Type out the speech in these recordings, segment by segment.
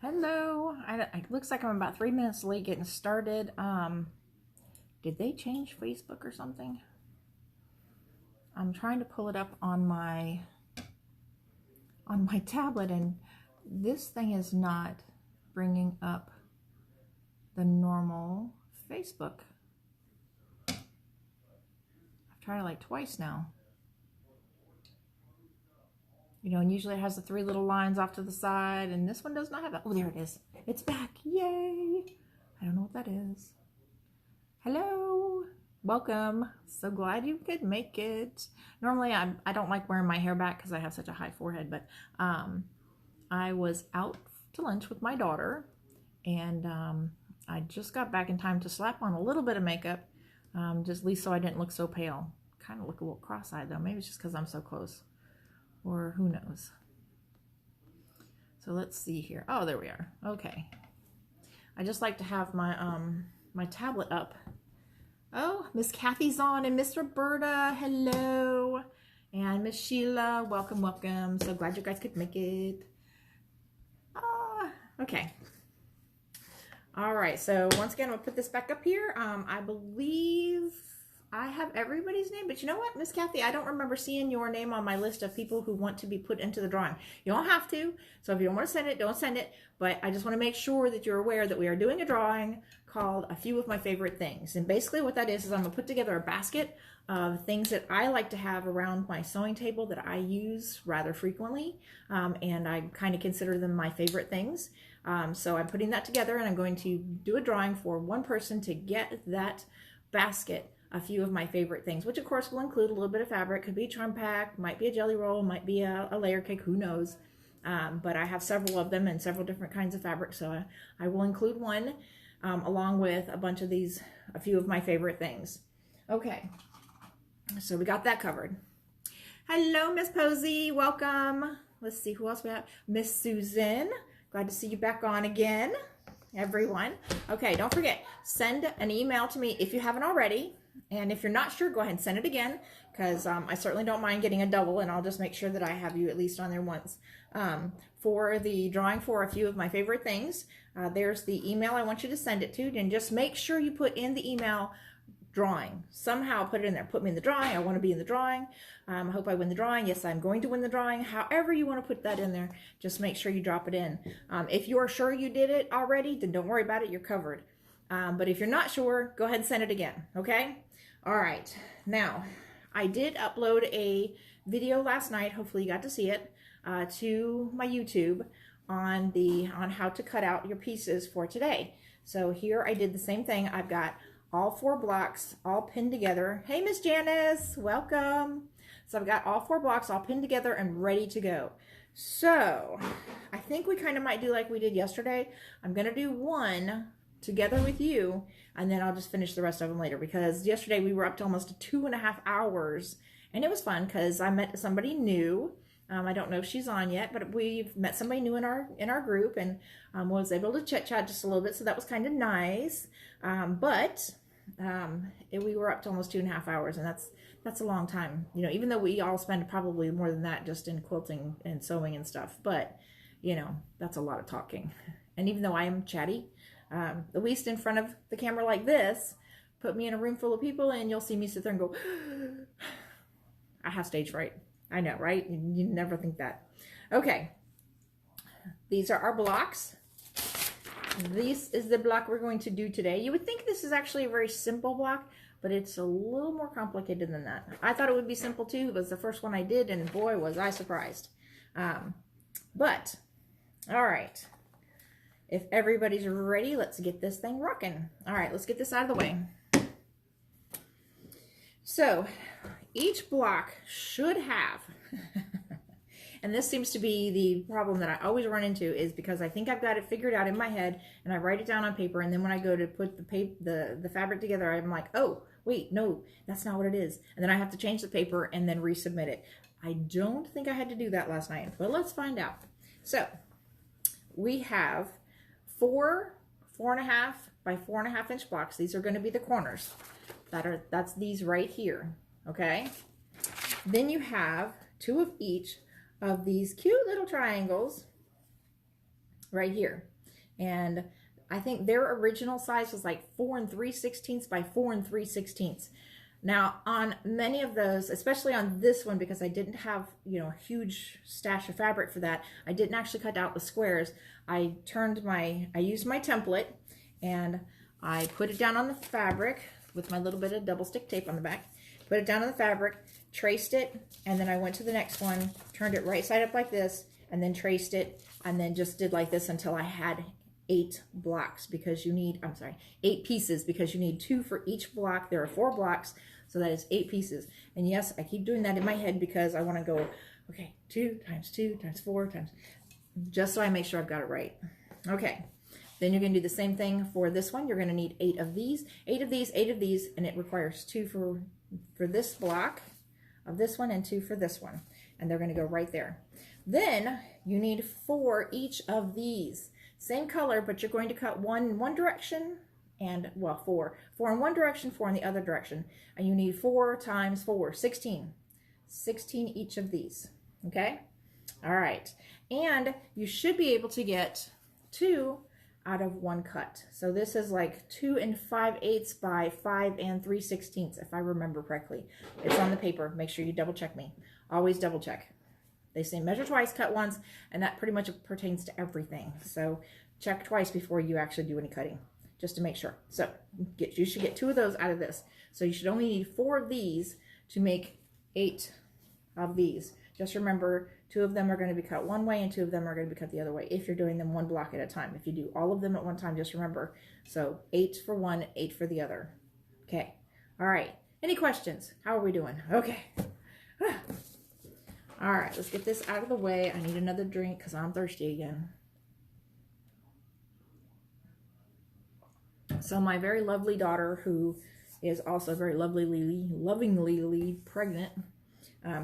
Hello. It looks like I'm about 3 minutes late getting started. Did they change Facebook or something? I'm trying to pull it up on my tablet, and this thing is not bringing up the normal Facebook. I've tried it like twice now. You know, and usually it has the 3 little lines off to the side, and this one does not have that. Oh, there it is. It's back. Yay. I don't know what that is. Hello. Welcome. So glad you could make it. Normally, I don't like wearing my hair back because I have such a high forehead, but I was out to lunch with my daughter, and I just got back in time to slap on a little bit of makeup, just at least so I didn't look so pale. Kind of look a little cross-eyed, though. Maybe it's just because I'm so close. Or who knows. So let's see here. Oh, there we are. Okay. I just like to have my my tablet up. Oh, Miss Kathy's on, and Miss Roberta, hello. And Miss Sheila, welcome, welcome. So glad you guys could make it. Okay. All right, so once again, I'm gonna put this back up here. I believe I have everybody's name, but you know what, Miss Kathy, I don't remember seeing your name on my list of people who want to be put into the drawing. You don't have to, so if you don't want to send it, don't send it, but I just want to make sure that you're aware that we are doing a drawing called A Few of My Favorite Things. And basically what that is I'm going to put together a basket of things that I like to have around my sewing table that I use rather frequently, and I kind of consider them my favorite things. So I'm putting that together, and I'm going to do a drawing for one person to get that basket, a few of my favorite things, which of course will include a little bit of fabric. Could be a charm pack, might be a jelly roll, might be a layer cake, who knows. But I have several of them and several different kinds of fabric, so I will include one along with a bunch of these, a few of my favorite things. Okay, so we got that covered. Hello, Miss Posey, welcome. Let's see who else we have. Miss Susan, glad to see you back on again, everyone. Okay, don't forget, send an email to me if you haven't already. And if you're not sure, go ahead and send it again, because I certainly don't mind getting a double, and I'll just make sure that I have you at least on there once. For the drawing for a few of my favorite things, there's the email I want you to send it to, and just make sure you put in the email drawing. Somehow put it in there. Put me in the drawing. I want to be in the drawing. I hope I win the drawing. Yes, I'm going to win the drawing. However you want to put that in there, just make sure you drop it in. If you're sure you did it already, then don't worry about it. You're covered. But if you're not sure, go ahead and send it again, okay? All right, now, I did upload a video last night, hopefully you got to see it, to my YouTube on how to cut out your pieces for today. So here I did the same thing. I've got all 4 blocks all pinned together. Hey, Miss Janice, welcome. So I've got all 4 blocks all pinned together and ready to go. So I think we kind of might do like we did yesterday. I'm gonna do one together with you, and then I'll just finish the rest of them later, because yesterday we were up to almost 2.5 hours, and it was fun because I met somebody new. I don't know if she's on yet, but we've met somebody new in our group, and was able to chit chat just a little bit, so that was kind of nice. We were up to almost 2.5 hours, and that's a long time, you know, even though we all spend probably more than that just in quilting and sewing and stuff, but you know, that's a lot of talking. And even though I am chatty, at least in front of the camera like this, put me in a room full of people and you'll see me sit there and go, I have stage fright. I know, right? You never think that. Okay. These are our blocks. This is the block we're going to do today. You would think this is actually a very simple block, but it's a little more complicated than that. I thought it would be simple too. It was the first one I did, and boy, was I surprised. But, all right. If everybody's ready, let's get this thing rocking. All right, let's get this out of the way. So each block should have, and this seems to be the problem that I always run into, is because I think I've got it figured out in my head and I write it down on paper, and then when I go to put the fabric together, I'm like, oh, wait, no, that's not what it is. And then I have to change the paper and then resubmit it. I don't think I had to do that last night, but let's find out. So we have 4.5 by 4.5 inch blocks. These are going to be the corners. That's these right here. Okay. Then you have 2 of each of these cute little triangles right here. And I think their original size was like 4 3/16 by 4 3/16. Now on many of those, especially on this one, because I didn't have, you know, a huge stash of fabric for that, I didn't actually cut out the squares. I used my template and I put it down on the fabric with my little bit of double stick tape on the back, put it down on the fabric, traced it, and then I went to the next one, turned it right side up like this, and then traced it, and then just did like this until I had 8 blocks, because you need, 8 pieces, because you need 2 for each block. There are 4 blocks, so that is 8 pieces. And yes, I keep doing that in my head because I want to go, okay, 2 times 2 times 4 times, just so I make sure I've got it right. Okay, then you're going to do the same thing for this one. You're going to need 8 of these, 8 of these, 8 of these, and it requires 2 for this block of this one and 2 for this one, and they're going to go right there. Then you need 4 each of these. Same color, but you're going to cut one in one direction and, well, 4 in one direction, 4 in the other direction. And you need 4 times 4, 16. 16 each of these, okay? All right. And you should be able to get 2 out of 1 cut. So this is like 2 5/8 by 5 3/16, if I remember correctly. It's on the paper. Make sure you double check me. Always double check. They say measure twice, cut once, and that pretty much pertains to everything. So check twice before you actually do any cutting, just to make sure. So you should get 2 of those out of this. So you should only need 4 of these to make 8 of these. Just remember, 2 of them are going to be cut one way and 2 of them are going to be cut the other way if you're doing them one block at a time. If you do all of them at one time, just remember. So 8 for one, 8 for the other. Okay. All right. Any questions? How are we doing? Okay. All right, let's get this out of the way. I need another drink because I'm thirsty again. So my very lovely daughter, who is also very lovingly pregnant,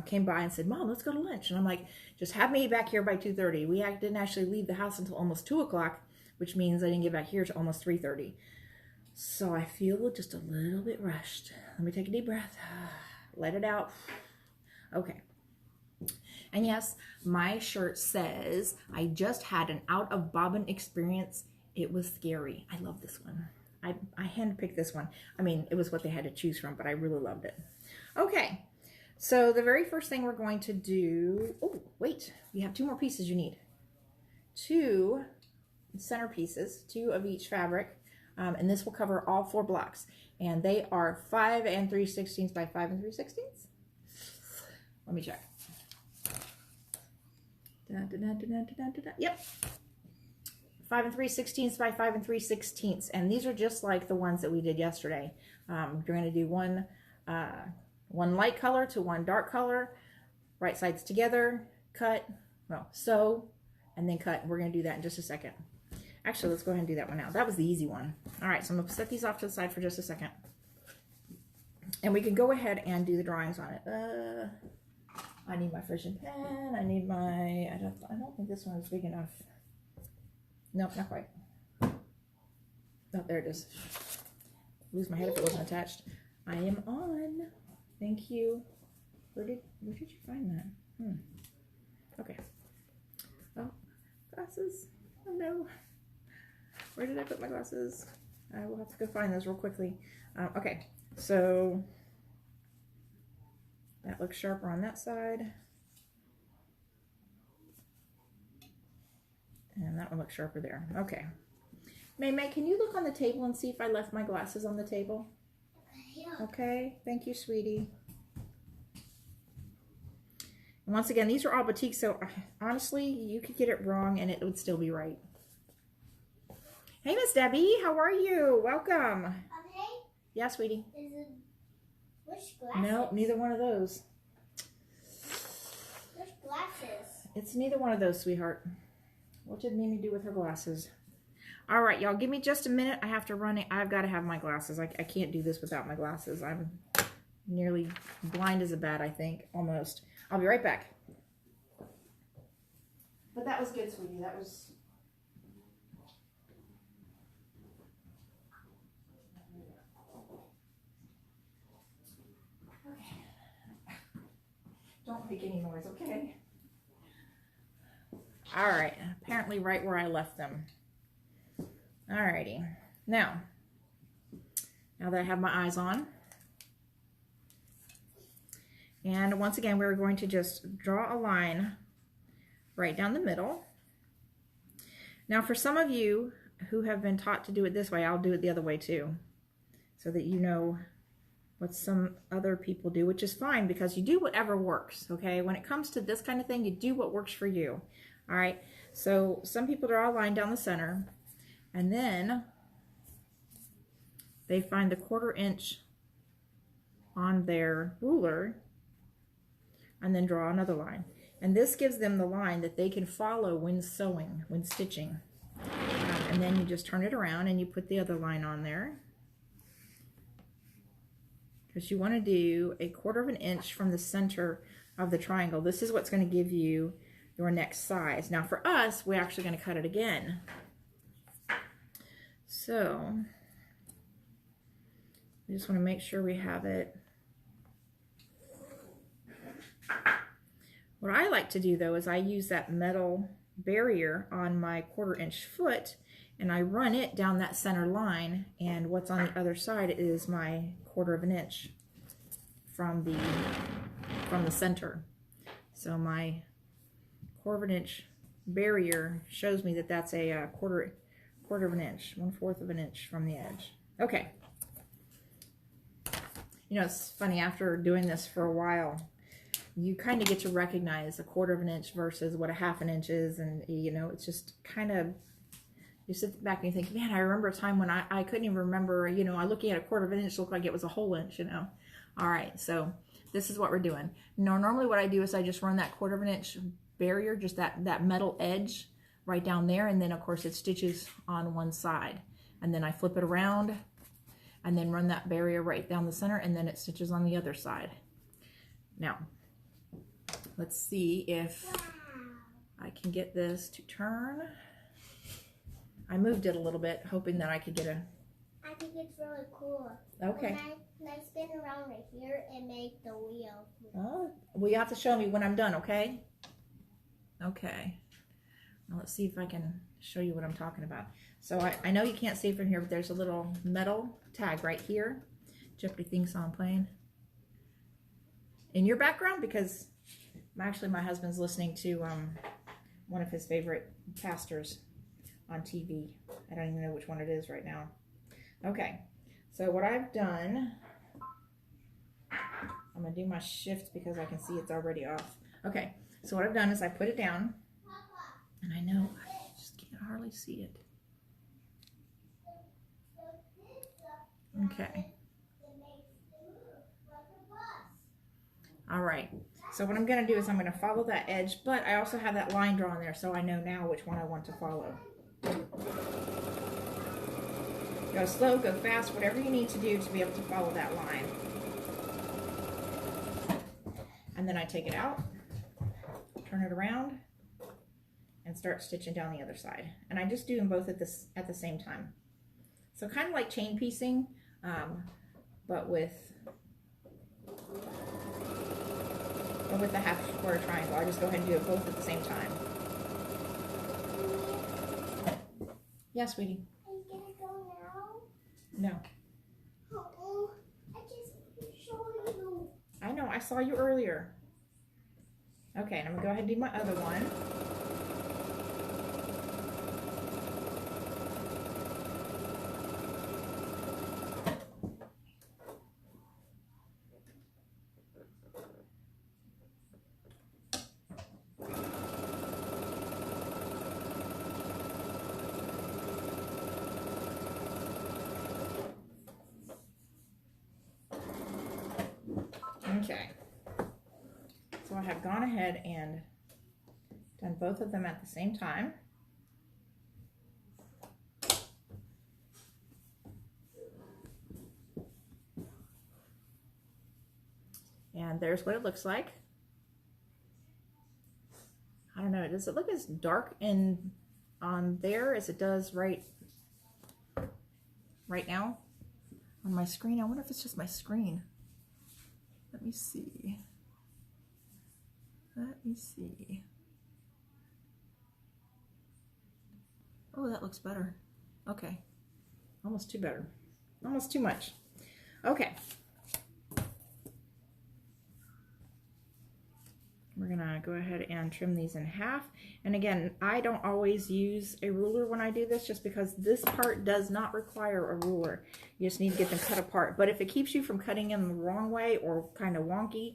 came by and said, Mom, let's go to lunch. And I'm like, just have me back here by 2:30. We didn't actually leave the house until almost 2 o'clock, which means I didn't get back here till almost 3:30. So I feel just a little bit rushed. Let me take a deep breath. Let it out. Okay. And yes, my shirt says, I just had an out of bobbin experience. It was scary. I love this one. I handpicked this one. I mean, it was what they had to choose from, but I really loved it. Okay, so the very first thing we're going to do, oh, wait, we have 2 more pieces you need. 2 center pieces, 2 of each fabric, and this will cover all 4 blocks. And they are 5 3/16 by 5 3/16. Let me check. Yep. 5 3/16 by 5 3/16, and these are just like the ones that we did yesterday. You're going to do one light color to one dark color, right sides together, cut, well, sew, and then cut. We're going to do that in just a second. Actually, let's go ahead and do that one now. That was the easy one. All right, so I'm going to set these off to the side for just a second, and we can go ahead and do the drawings on it. I need my friction pen. I need my, I don't think this one is big enough. Nope, not quite. Oh, there it is. Lose my head if it wasn't attached. I am on. Thank you. Where did you find that? Okay. Oh, glasses. Oh no. Where did I put my glasses? I will have to go find those real quickly. Okay, so that looks sharper on that side. And that one looks sharper there. Okay. May, can you look on the table and see if I left my glasses on the table? Yeah. Okay. Thank you, sweetie. And once again, these are all batik, so honestly, you could get it wrong and it would still be right. Hey, Miss Debbie. How are you? Welcome. Okay. Yeah, sweetie. Which glasses? No, neither one of those. Which glasses? It's neither one of those, sweetheart. What did Mimi do with her glasses? All right, y'all, give me just a minute. I have to run it. I've got to have my glasses. I can't do this without my glasses. I'm nearly blind as a bat, I think, almost. I'll be right back. But that was good, sweetie. That was... Don't make any noise, okay? All right, apparently right where I left them. Alrighty, now that I have my eyes on, and once again we're going to just draw a line right down the middle. Now for some of you who have been taught to do it this way, I'll do it the other way too, so that you know what some other people do, which is fine because you do whatever works, okay? When it comes to this kind of thing, you do what works for you. All right, so some people draw a line down the center, and then they find the 1/4 inch on their ruler and then draw another line. And this gives them the line that they can follow when sewing, when stitching. And then you just turn it around and you put the other line on there. Because you want to do a 1/4 inch from the center of the triangle. This is what's going to give you your next size. Now for us, we're actually going to cut it again. So we just want to make sure we have it. What I like to do though is I use that metal barrier on my 1/4 inch foot and I run it down that center line, and what's on the other side is my 1/4 inch from the center. So my 1/4 inch barrier shows me that that's a quarter of an inch, 1/4 inch from the edge. Okay. You know, it's funny, after doing this for a while, you kind of get to recognize a 1/4 inch versus what a 1/2 inch is, and you know, it's just kind of, you sit back and you think, man, I remember a time when I couldn't even remember, you know, I looking at a 1/4 inch looked like it was a whole inch, you know. All right, so this is what we're doing. Now, normally what I do is I just run that 1/4 inch barrier, just that metal edge right down there, and then of course it stitches on one side, and then I flip it around and then run that barrier right down the center, and then it stitches on the other side. Now let's see if I can get this to turn. I moved it a little bit hoping that I could get a... I think it's really cool. Okay. When I spin around right here and make the wheel. Oh, well, you have to show me when I'm done, okay? Okay. Now let's see if I can show you what I'm talking about. So I know you can't see from here, but there's a little metal tag right here. Jeopardy thinks I'm playing in your background because actually my husband's listening to one of his favorite pastors on TV. I don't even know which one it is right now. Okay, so what I've done, I'm gonna do my shift because I can see it's already off. Okay, so what I've done is I put it down, and I know I just can't hardly see it. Okay. All right, so what I'm gonna do is I'm gonna follow that edge, but I also have that line drawn there, so I know now which one I want to follow. Go slow, go fast, whatever you need to do to be able to follow that line. And then I take it out, turn it around, and start stitching down the other side. And I just do them both at the same time. So kind of like chain piecing, but with the half square triangle. I just go ahead and do it both at the same time. Yeah, sweetie. Are you gonna go now? No. Oh, I just showed you. I know, I saw you earlier. Okay, and I'm gonna go ahead and do my other one. Okay, so I have gone ahead and done both of them at the same time. And there's what it looks like. I don't know, does it look as dark on there as it does right now on my screen? I wonder if it's just my screen. Let me see. Let me see. Oh, that looks better. Okay. Almost too better. Almost too much. Okay. We're gonna go ahead and trim these in half. And again, I don't always use a ruler when I do this just because this part does not require a ruler. You just need to get them cut apart. But if it keeps you from cutting them the wrong way or kind of wonky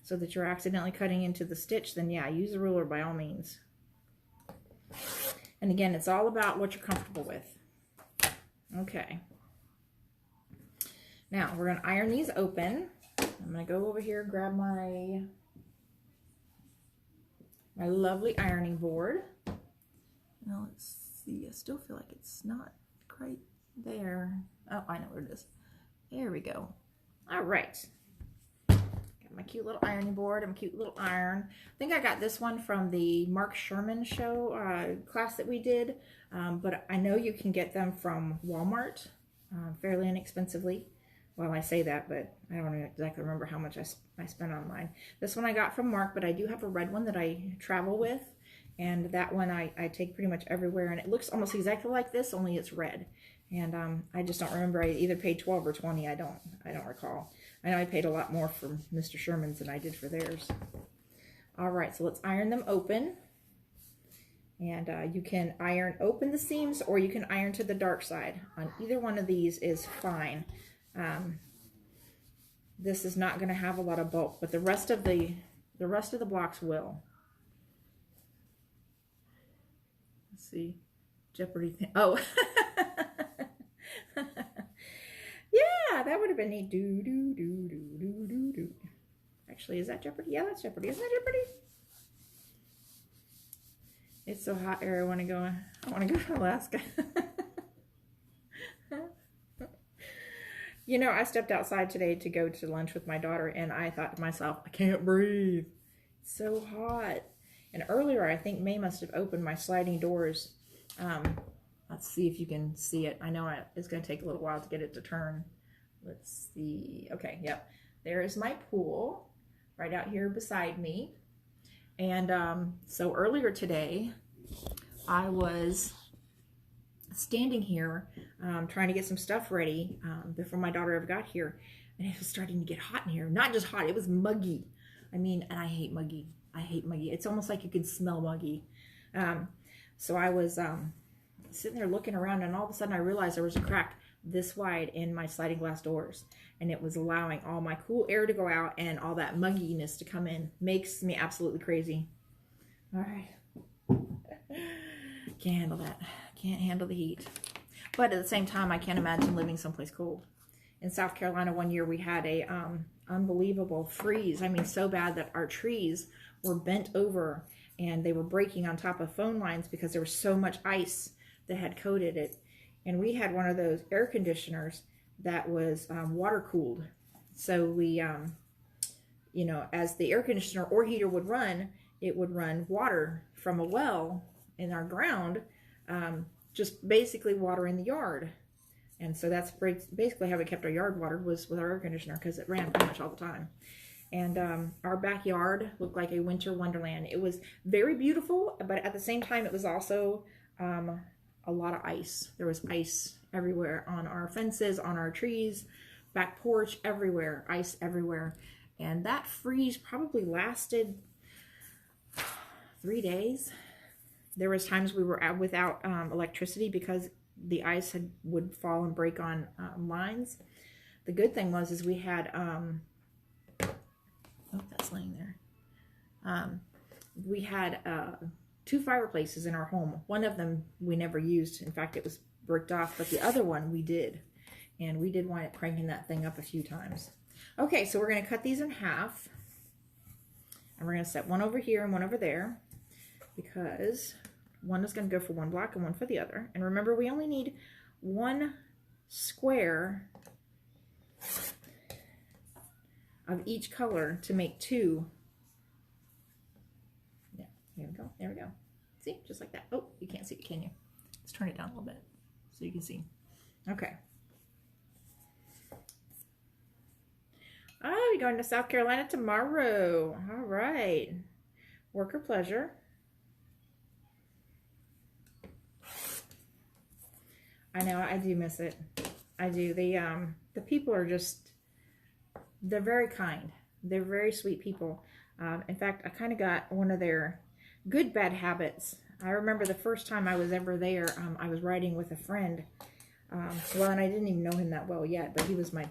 so that you're accidentally cutting into the stitch, then yeah, use a ruler by all means. And again, it's all about what you're comfortable with. Okay. Now we're gonna iron these open. I'm gonna go over here and grab my lovely ironing board. Now let's see, I still feel like it's not quite there. Oh, I know where it is. There we go. All right. Got my cute little ironing board and my cute little iron. I think I got this one from the Mark Sherman show class that we did, but I know you can get them from Walmart fairly inexpensively. Well, I say that, but I don't exactly remember how much I spent on mine. This one I got from Mark, but I do have a red one that I travel with. And that one I take pretty much everywhere. And it looks almost exactly like this, only it's red. And I just don't remember. I either paid $12 or $20. I don't recall. I know I paid a lot more for Mr. Sherman's than I did for theirs. All right, so let's iron them open. And you can iron open the seams or you can iron to the dark side. On either one of these is fine. This is not going to have a lot of bulk, but the rest of the blocks will. Let's see, Jeopardy thing. Oh, yeah, that would have been neat. Do do do do do do do. Actually, is that Jeopardy? Yeah, that's Jeopardy. Isn't that Jeopardy? It's so hot here. I want to go to Alaska. You know, I stepped outside today to go to lunch with my daughter, and I thought to myself, I can't breathe. It's so hot. And earlier, I think May must have opened my sliding doors. Let's see if you can see it. I know it's going to take a little while to get it to turn. Let's see. Okay, yep. There is my pool right out here beside me. And so earlier today, I was standing here trying to get some stuff ready before my daughter ever got here, and it was starting to get hot in here. Not just hot, it was muggy. I mean, and I hate muggy. I hate muggy. It's almost like you can smell muggy. So I was sitting there looking around, and all of a sudden I realized there was a crack this wide in my sliding glass doors, and it was allowing all my cool air to go out and all that mugginess to come in. Makes me absolutely crazy. All right. Can't handle that. Can't handle the heat. But at the same time, I can't imagine living someplace cold. In South Carolina one year, we had a unbelievable freeze. I mean, so bad that our trees were bent over and they were breaking on top of phone lines because there was so much ice that had coated it. And we had one of those air conditioners that was water cooled. So we, you know, as the air conditioner or heater would run, it would run water from a well in our ground, just basically water in the yard. And so that's basically how we kept our yard watered, was with our air conditioner, because it ran pretty much all the time. And our backyard looked like a winter wonderland. It was very beautiful, but at the same time, it was also a lot of ice. There was ice everywhere on our fences, on our trees, back porch, everywhere, ice everywhere. And that freeze probably lasted 3 days. There was times we were out without electricity because the ice would fall and break on lines. The good thing was we had oh, that's laying there. We had 2 fireplaces in our home. One of them we never used. In fact, it was bricked off, but the other one we did. And we did wind up cranking that thing up a few times. Okay, so we're going to cut these in half. And we're going to set one over here and one over there, because one is going to go for one block and one for the other. And remember, we only need 1 square of each color to make 2. Yeah, there we go. There we go. See, just like that. Oh, you can't see it, can you? Let's turn it down a little bit so you can see. Okay. Oh, you're going to South Carolina tomorrow. All right. Work or pleasure? I know, I do miss it. I do. The people are just, they're very kind. They're very sweet people. In fact, I kind of got one of their good bad habits. I remember the first time I was ever there, I was riding with a friend. Well, and I didn't even know him that well yet, but he was my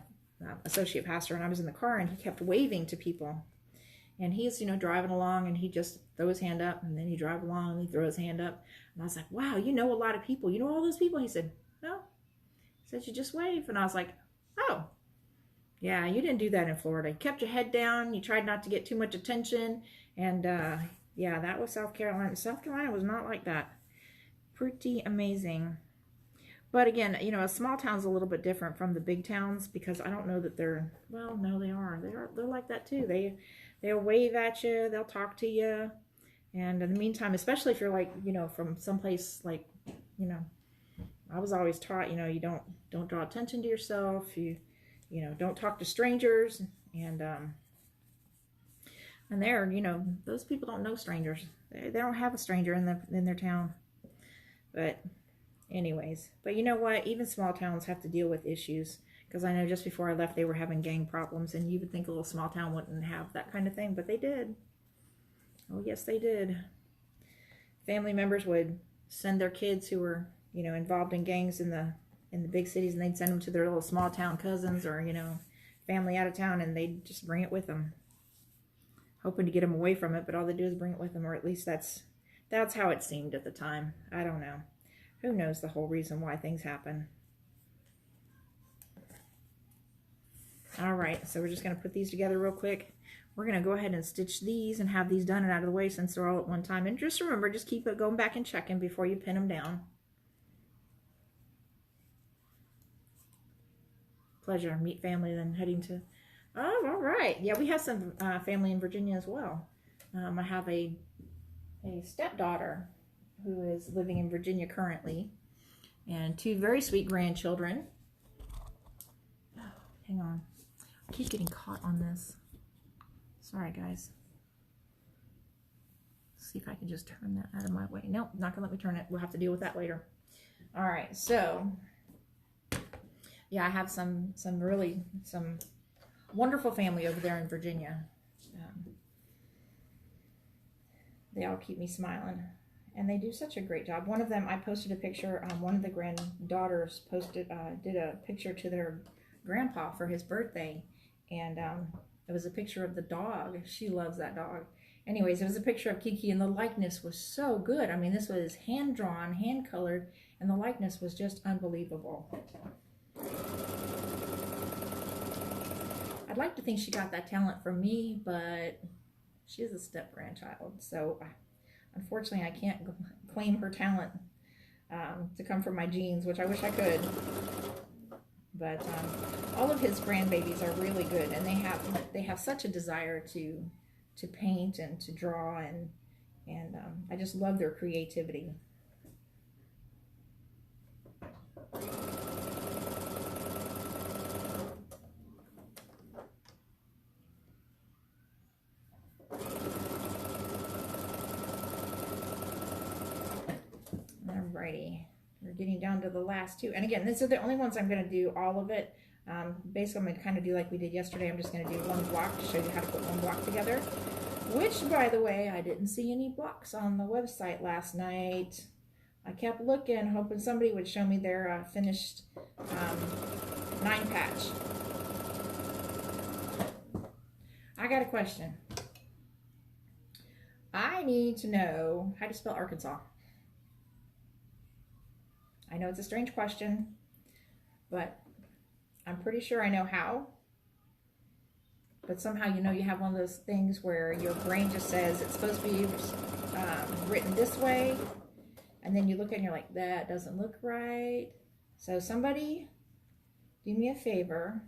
associate pastor, and I was in the car, and he kept waving to people. And he's, driving along, and he just throw his hand up, and then he drive along, and he throw his hand up. And I was like, wow, you know a lot of people. You know all those people? He said, no. He said, you just wave. And I was like, oh, yeah, you didn't do that in Florida. You kept your head down. You tried not to get too much attention. And, yeah, that was South Carolina. South Carolina was not like that. Pretty amazing. But again, a small town's a little bit different from the big towns, because I don't know that they're, well, no, they are. They're like that too. They'll wave at you. They'll talk to you. And in the meantime, especially if you're like, from someplace like, I was always taught, you don't draw attention to yourself. You don't talk to strangers. And there, those people don't know strangers. They don't have a stranger in their town. But anyways, but you know what? Even small towns have to deal with issues. Because I know just before I left, they were having gang problems, and you would think a little small town wouldn't have that kind of thing, but they did. Oh, yes, they did. Family members would send their kids who were, involved in gangs in the big cities, and they'd send them to their little small town cousins or, family out of town, and they'd just bring it with them, hoping to get them away from it. But all they do is bring it with them, or at least that's how it seemed at the time. I don't know. Who knows the whole reason why things happen? All right, so we're just going to put these together real quick. We're going to go ahead and stitch these and have these done and out of the way since they're all at one time. And just remember, just keep it going back and checking before you pin them down. Pleasure. Meet family, then heading to... Oh, all right. Yeah, we have some family in Virginia as well. I have a stepdaughter who is living in Virginia currently, and 2 very sweet grandchildren. Oh, hang on. I keep getting caught on this. Sorry, guys. Let's see if I can just turn that out of my way. Nope, not gonna let me turn it. We'll have to deal with that later. All right, so yeah, I have some wonderful family over there in Virginia. They all keep me smiling, and they do such a great job. One of them, I posted a picture. One of the granddaughters did a picture to their grandpa for his birthday, and it was a picture of the dog. She loves that dog. Anyways, it was a picture of Kiki, and the likeness was so good. I mean, this was hand-drawn, hand-colored, and the likeness was just unbelievable. I'd like to think she got that talent from me, but she's a step-grandchild, so unfortunately I can't claim her talent to come from my genes, which I wish I could. But all of his grandbabies are really good, and they have such a desire to paint and to draw, and I just love their creativity. Alrighty. We're getting down to the last 2. And again, these are the only ones I'm going to do all of it. Basically, I'm going to kind of do like we did yesterday. I'm just going to do one block to show you how to put one block together. Which, by the way, I didn't see any blocks on the website last night. I kept looking, hoping somebody would show me their finished 9-patch. I got a question. I need to know how to spell Arkansas. I know it's a strange question, but I'm pretty sure I know how. But somehow, you have one of those things where your brain just says it's supposed to be written this way, and then you look at it and you're like, that doesn't look right. So somebody do me a favor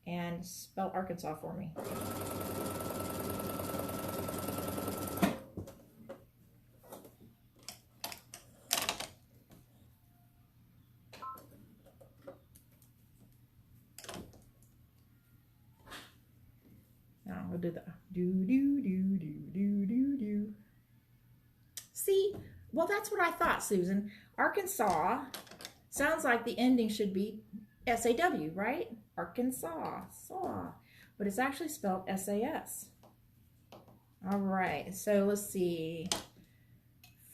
and spell Arkansas for me. We'll do the do. See, well, that's what I thought, Susan. Arkansas Sounds like the ending should be SAW, right? Arkansas, saw. But it's actually spelled SAS. All right, so let's see.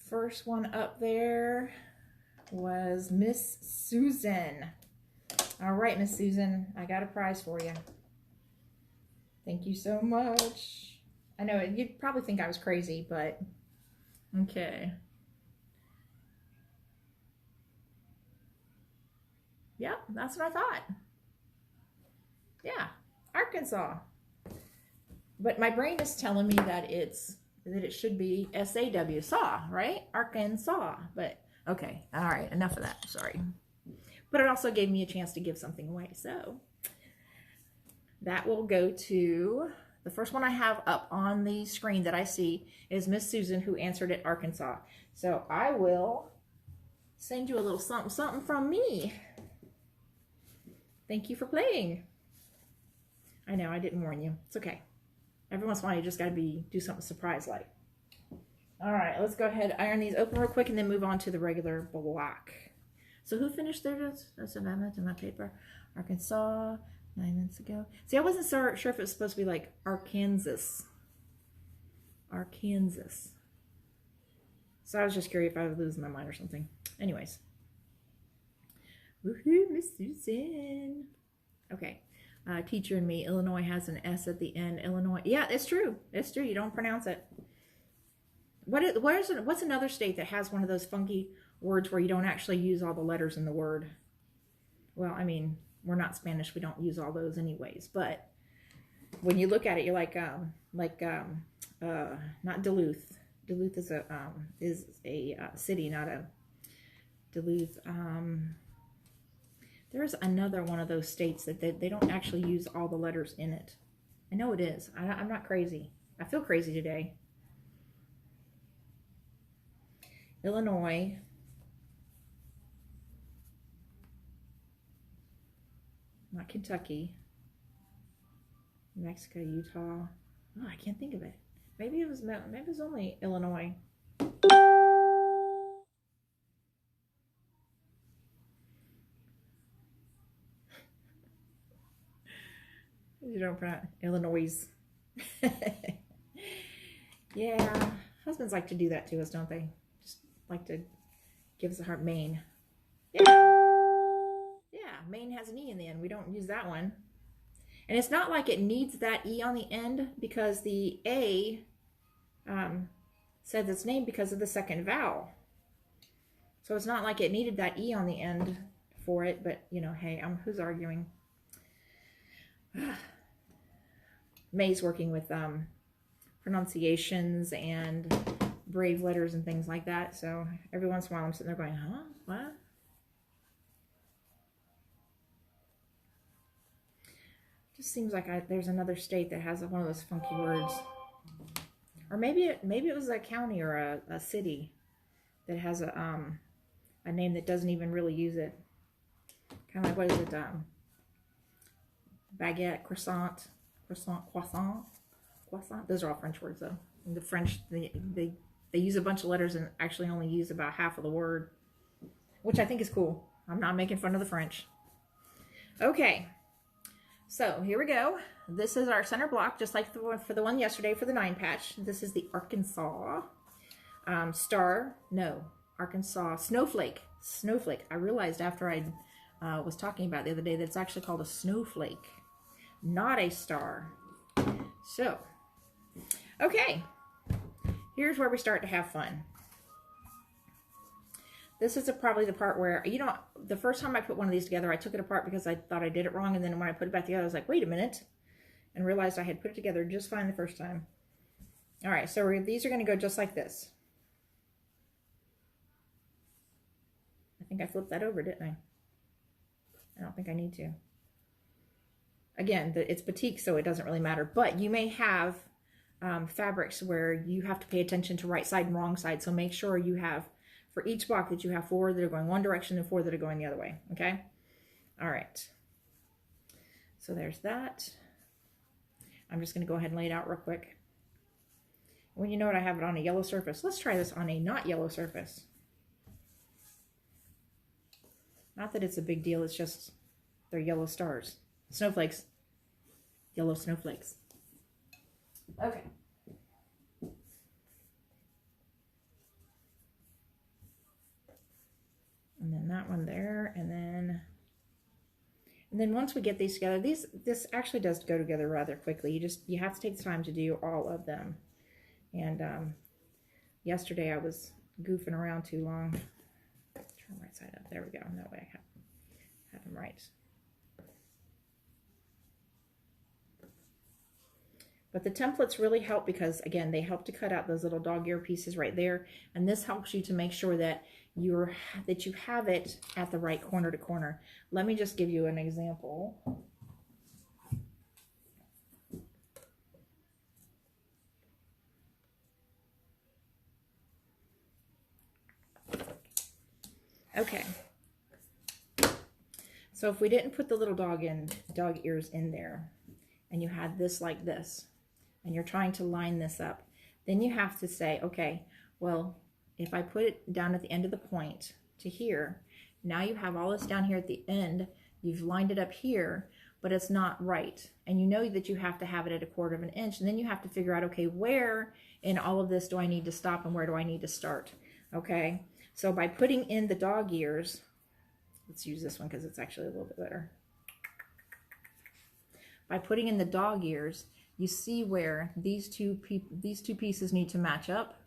First one up there was Miss Susan. All right, Miss Susan, I got a prize for you. Thank you so much. I know you'd probably think I was crazy, but okay. Yep, that's what I thought. Yeah, Arkansas. But my brain is telling me that it should be SAW, saw, right? Arkansas. But okay, all right, enough of that. Sorry. But it also gave me a chance to give something away. So that will go to the first one I have up on the screen that I see is Miss Susan, who answered it Arkansas. So I will send you a little something something from me. Thank you for playing. I know I didn't warn you. It's okay. Every once in a while, you just got to do something surprise-like. All right, let's go ahead, iron these open real quick, and then move on to the regular block. So who finished theirs? That's an amendment in my paper. Arkansas, 9 minutes ago. See, I wasn't sure if it was supposed to be like Arkansas. Arkansas. So I was just curious if I was losing my mind or something. Anyways. Woohoo, Miss Susan. Okay. Teacher and me, Illinois has an S at the end. Illinois, yeah, it's true. It's true. You don't pronounce it. What's another state that has one of those funky words where you don't actually use all the letters in the word? Well, I mean, we're not Spanish. We don't use all those anyways. But when you look at it, you're like not Duluth. Duluth is a city, not a Duluth. There's another one of those states that they don't actually use all the letters in it. I know it is. I'm not crazy. I feel crazy today. Illinois. Not Kentucky. New Mexico, Utah. Oh, I can't think of it. Maybe it was only Illinois. You don't pronounce Illinois. Yeah, husbands like to do that to us, don't they? Just like to give us a hard Maine. Yeah, Maine has an E in the end. We don't use that one. And it's not like it needs that E on the end because the A says its name because of the second vowel. So it's not like it needed that E on the end for it, but you know, hey, who's arguing? May's working with pronunciations and brave letters and things like that. So every once in a while I'm sitting there going, huh? What? Just seems like there's another state that has one of those funky words. Or maybe it was a county or a city that has a name that doesn't even really use it. Kind of like, what is it? Baguette, croissant. Those are all French words, though. In the French, they use a bunch of letters and actually only use about half of the word, which I think is cool. I'm not making fun of the French. Okay, so here we go. This is our center block, just like for the one yesterday for the 9 patch. This is the Arkansas Arkansas snowflake. Snowflake. I realized after I was talking about it the other day that it's actually called a snowflake, not a star. So, okay, here's where we start to have fun. This is probably the part where, you know, the first time I put one of these together, I took it apart because I thought I did it wrong, and then when I put it back together, I was like, wait a minute, and realized I had put it together just fine the first time. All right, so these are going to go just like this. I think I flipped that over, didn't I? I don't think I need to. Again, it's batik, so it doesn't really matter. But you may have fabrics where you have to pay attention to right side and wrong side. So make sure you have, for each block, that you have 4 that are going one direction and 4 that are going the other way. Okay? All right. So there's that. I'm just going to go ahead and lay it out real quick. When you know what, I have it on a yellow surface. Let's try this on a not yellow surface. Not that it's a big deal, it's just they're yellow stars. Snowflakes. Yellow snowflakes. Okay. And then that one there, and then once we get these together, this actually does go together rather quickly. You have to take the time to do all of them. And yesterday I was goofing around too long. Turn right side up. There we go. That way I have them right. But the templates really help because, again, they help to cut out those little dog ear pieces right there. And this helps you to make sure that you have it at the right corner to corner. Let me just give you an example. Okay. So if we didn't put the little dog ears in there, and you had this like this, and you're trying to line this up, then you have to say, okay, well, if I put it down at the end of the point to here, now you have all this down here at the end, you've lined it up here, but it's not right. And you know that you have to have it at 1/4 of an inch, and then you have to figure out, okay, where in all of this do I need to stop and where do I need to start? Okay, so by putting in the dog ears, let's use this one because it's actually a little bit better. By putting in the dog ears, you see where these two pieces need to match up.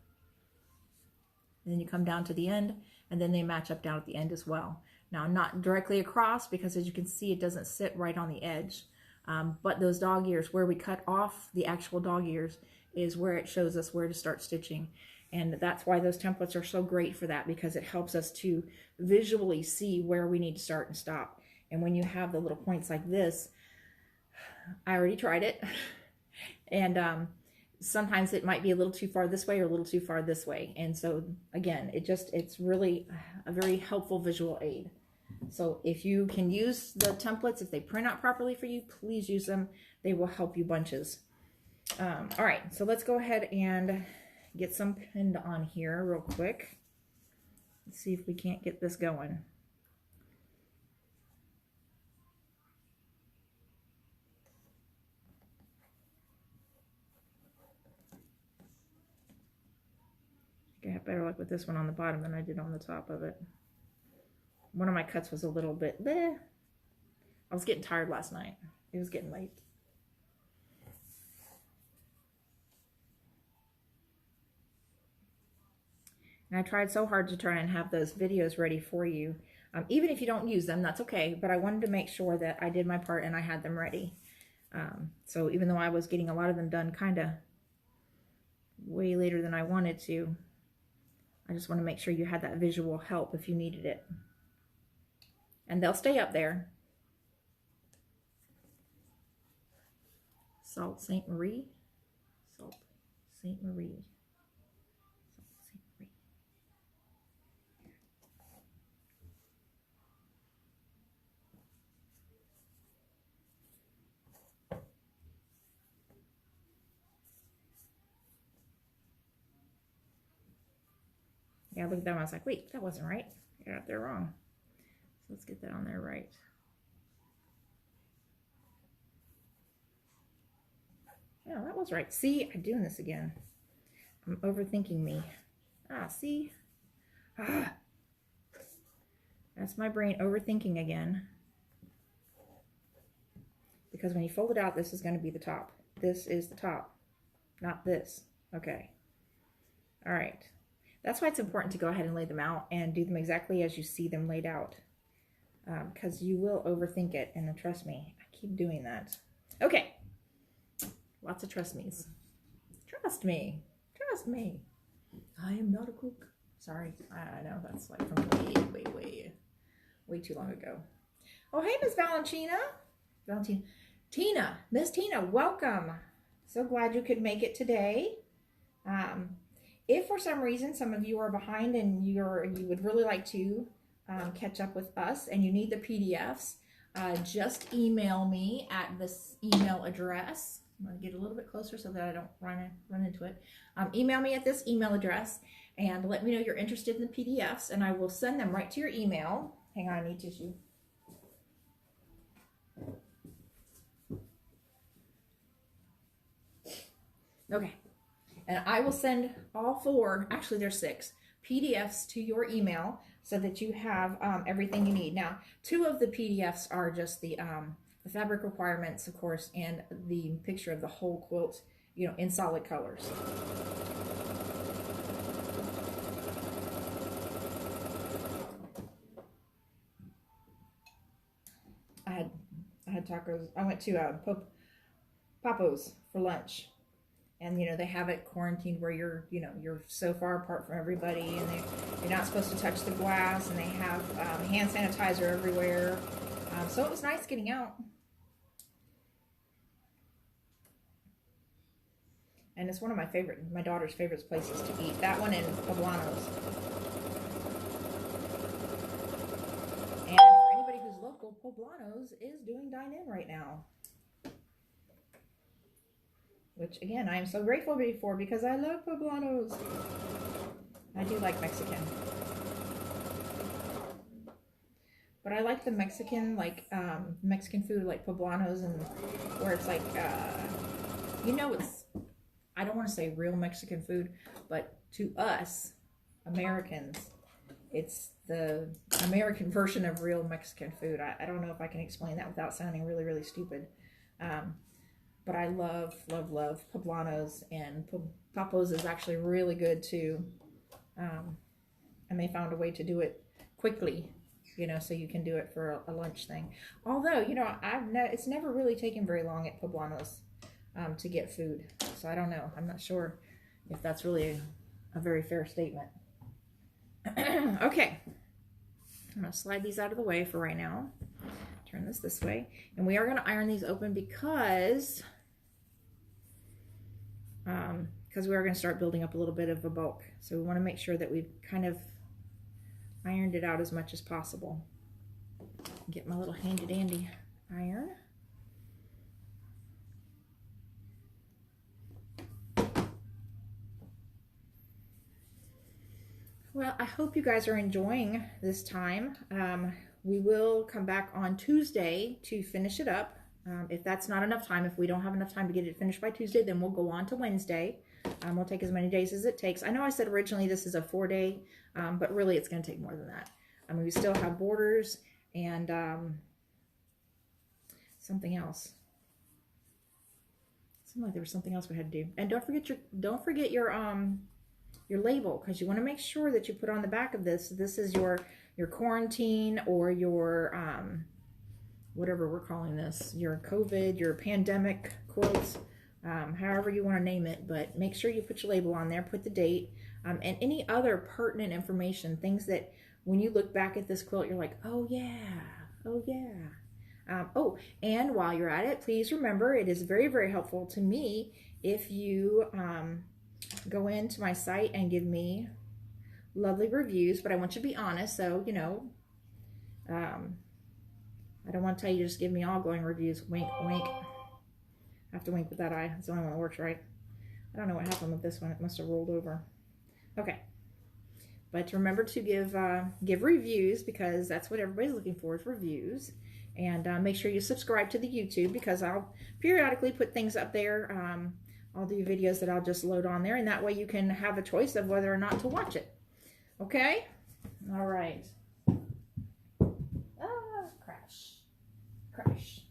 And then you come down to the end, and then they match up down at the end as well. Now, not directly across, because as you can see, it doesn't sit right on the edge. But those dog ears, where we cut off the actual dog ears, is where it shows us where to start stitching. And that's why those templates are so great for that, because it helps us to visually see where we need to start and stop. And when you have the little points like this, I already tried it. And sometimes it might be a little too far this way or a little too far this way. And so again, it's really a very helpful visual aid. So if you can use the templates, if they print out properly for you, please use them. They will help you bunches. All right, so let's go ahead and get some pinned on here real quick. Let's see if we can't get this going. I had better luck with this one on the bottom than I did on the top of it. One of my cuts was a little bit bleh. I was getting tired last night. It was getting late. And I tried so hard to try and have those videos ready for you. Even if you don't use them, that's okay. But I wanted to make sure that I did my part and I had them ready. So even though I was getting a lot of them done kind of way later than I wanted to, I just want to make sure you had that visual help if you needed it. And they'll stay up there. Sault Ste. Marie. Sault Ste. Marie. Sault Ste. Marie. Yeah, I looked at that one, I was like, wait, that wasn't right. I got it there wrong. So let's get that on there right. Yeah, that was right. See, I'm doing this again. I'm overthinking me. Ah, see? Ah. That's my brain overthinking again. Because when you fold it out, this is going to be the top. This is the top, not this. Okay. All right. That's why it's important to go ahead and lay them out and do them exactly as you see them laid out. Because you will overthink it, and trust me, I keep doing that. Okay. Lots of trust me's. Trust me. Trust me. I am not a cook. Sorry. I know that's like from way too long ago. Oh, hey, Miss Valentina. Tina. Miss Tina, welcome. So glad you could make it today. If for some reason some of you are behind and you would really like to catch up with us and you need the PDFs, just email me at this email address. I'm going to get a little bit closer so that I don't run into it. Email me at this email address and let me know you're interested in the PDFs, and I will send them right to your email. Hang on, I need tissue. Okay. And I will send all 4, actually there's 6, PDFs to your email so that you have everything you need. Now, 2 of the PDFs are just the fabric requirements, of course, and the picture of the whole quilt, you know, in solid colors. I had tacos. I went to Papo's for lunch. And, you know, they have it quarantined where you're, you know, you're so far apart from everybody, and you're not supposed to touch the glass, and they have hand sanitizer everywhere. So it was nice getting out. And it's one of my daughter's favorite places to eat. That one and Poblanos. And for anybody who's local, Poblanos is doing dine-in right now. Which, again, I am so grateful for because I love Poblanos. I do like Mexican. But I like the Mexican, like, Mexican food, like Poblanos, and where it's like, you know, it's, I don't want to say real Mexican food, but to us, Americans, it's the American version of real Mexican food. I don't know if I can explain that without sounding really, really stupid. But I love, love, love Poblanos, and Papo's is actually really good too. And they found a way to do it quickly, you know, so you can do it for a lunch thing. Although, you know, it's never really taken very long at Poblanos to get food. So I don't know. I'm not sure if that's really a very fair statement. Okay. I'm going to slide these out of the way for right now. Turn this way. And we are going to iron these open because we are going to start building up a little bit of a bulk. So we want to make sure that we've kind of ironed it out as much as possible. Get my little handy dandy iron. Well, I hope you guys are enjoying this time. We will come back on Tuesday to finish it up. If that's not enough time, if we don't have enough time to get it finished by Tuesday, then we'll go on to Wednesday. We'll take as many days as it takes. I know I said originally this is a 4-day, but really it's going to take more than that. I mean, we still have borders and something else. Seemed like there was something else we had to do. And don't forget your label, because you want to make sure that you put on the back of this is your quarantine, or your whatever we're calling this, your COVID, your pandemic quilt, however you want to name it. But make sure you put your label on there, put the date, and any other pertinent information, things that when you look back at this quilt you're like, oh yeah, oh yeah. Oh, and while you're at it, please remember, it is very, very helpful to me if you go into my site and give me lovely reviews, but I want you to be honest. So, you know, I don't want to tell you to just give me all glowing reviews. Wink, wink. I have to wink with that eye. It's the only one that works right. I don't know what happened with this one. It must have rolled over. Okay. But remember to give reviews, because that's what everybody's looking for, is reviews. And make sure you subscribe to the YouTube, because I'll periodically put things up there. I'll do videos that I'll just load on there, and that way you can have a choice of whether or not to watch it. Okay? All right. Crash. Crash.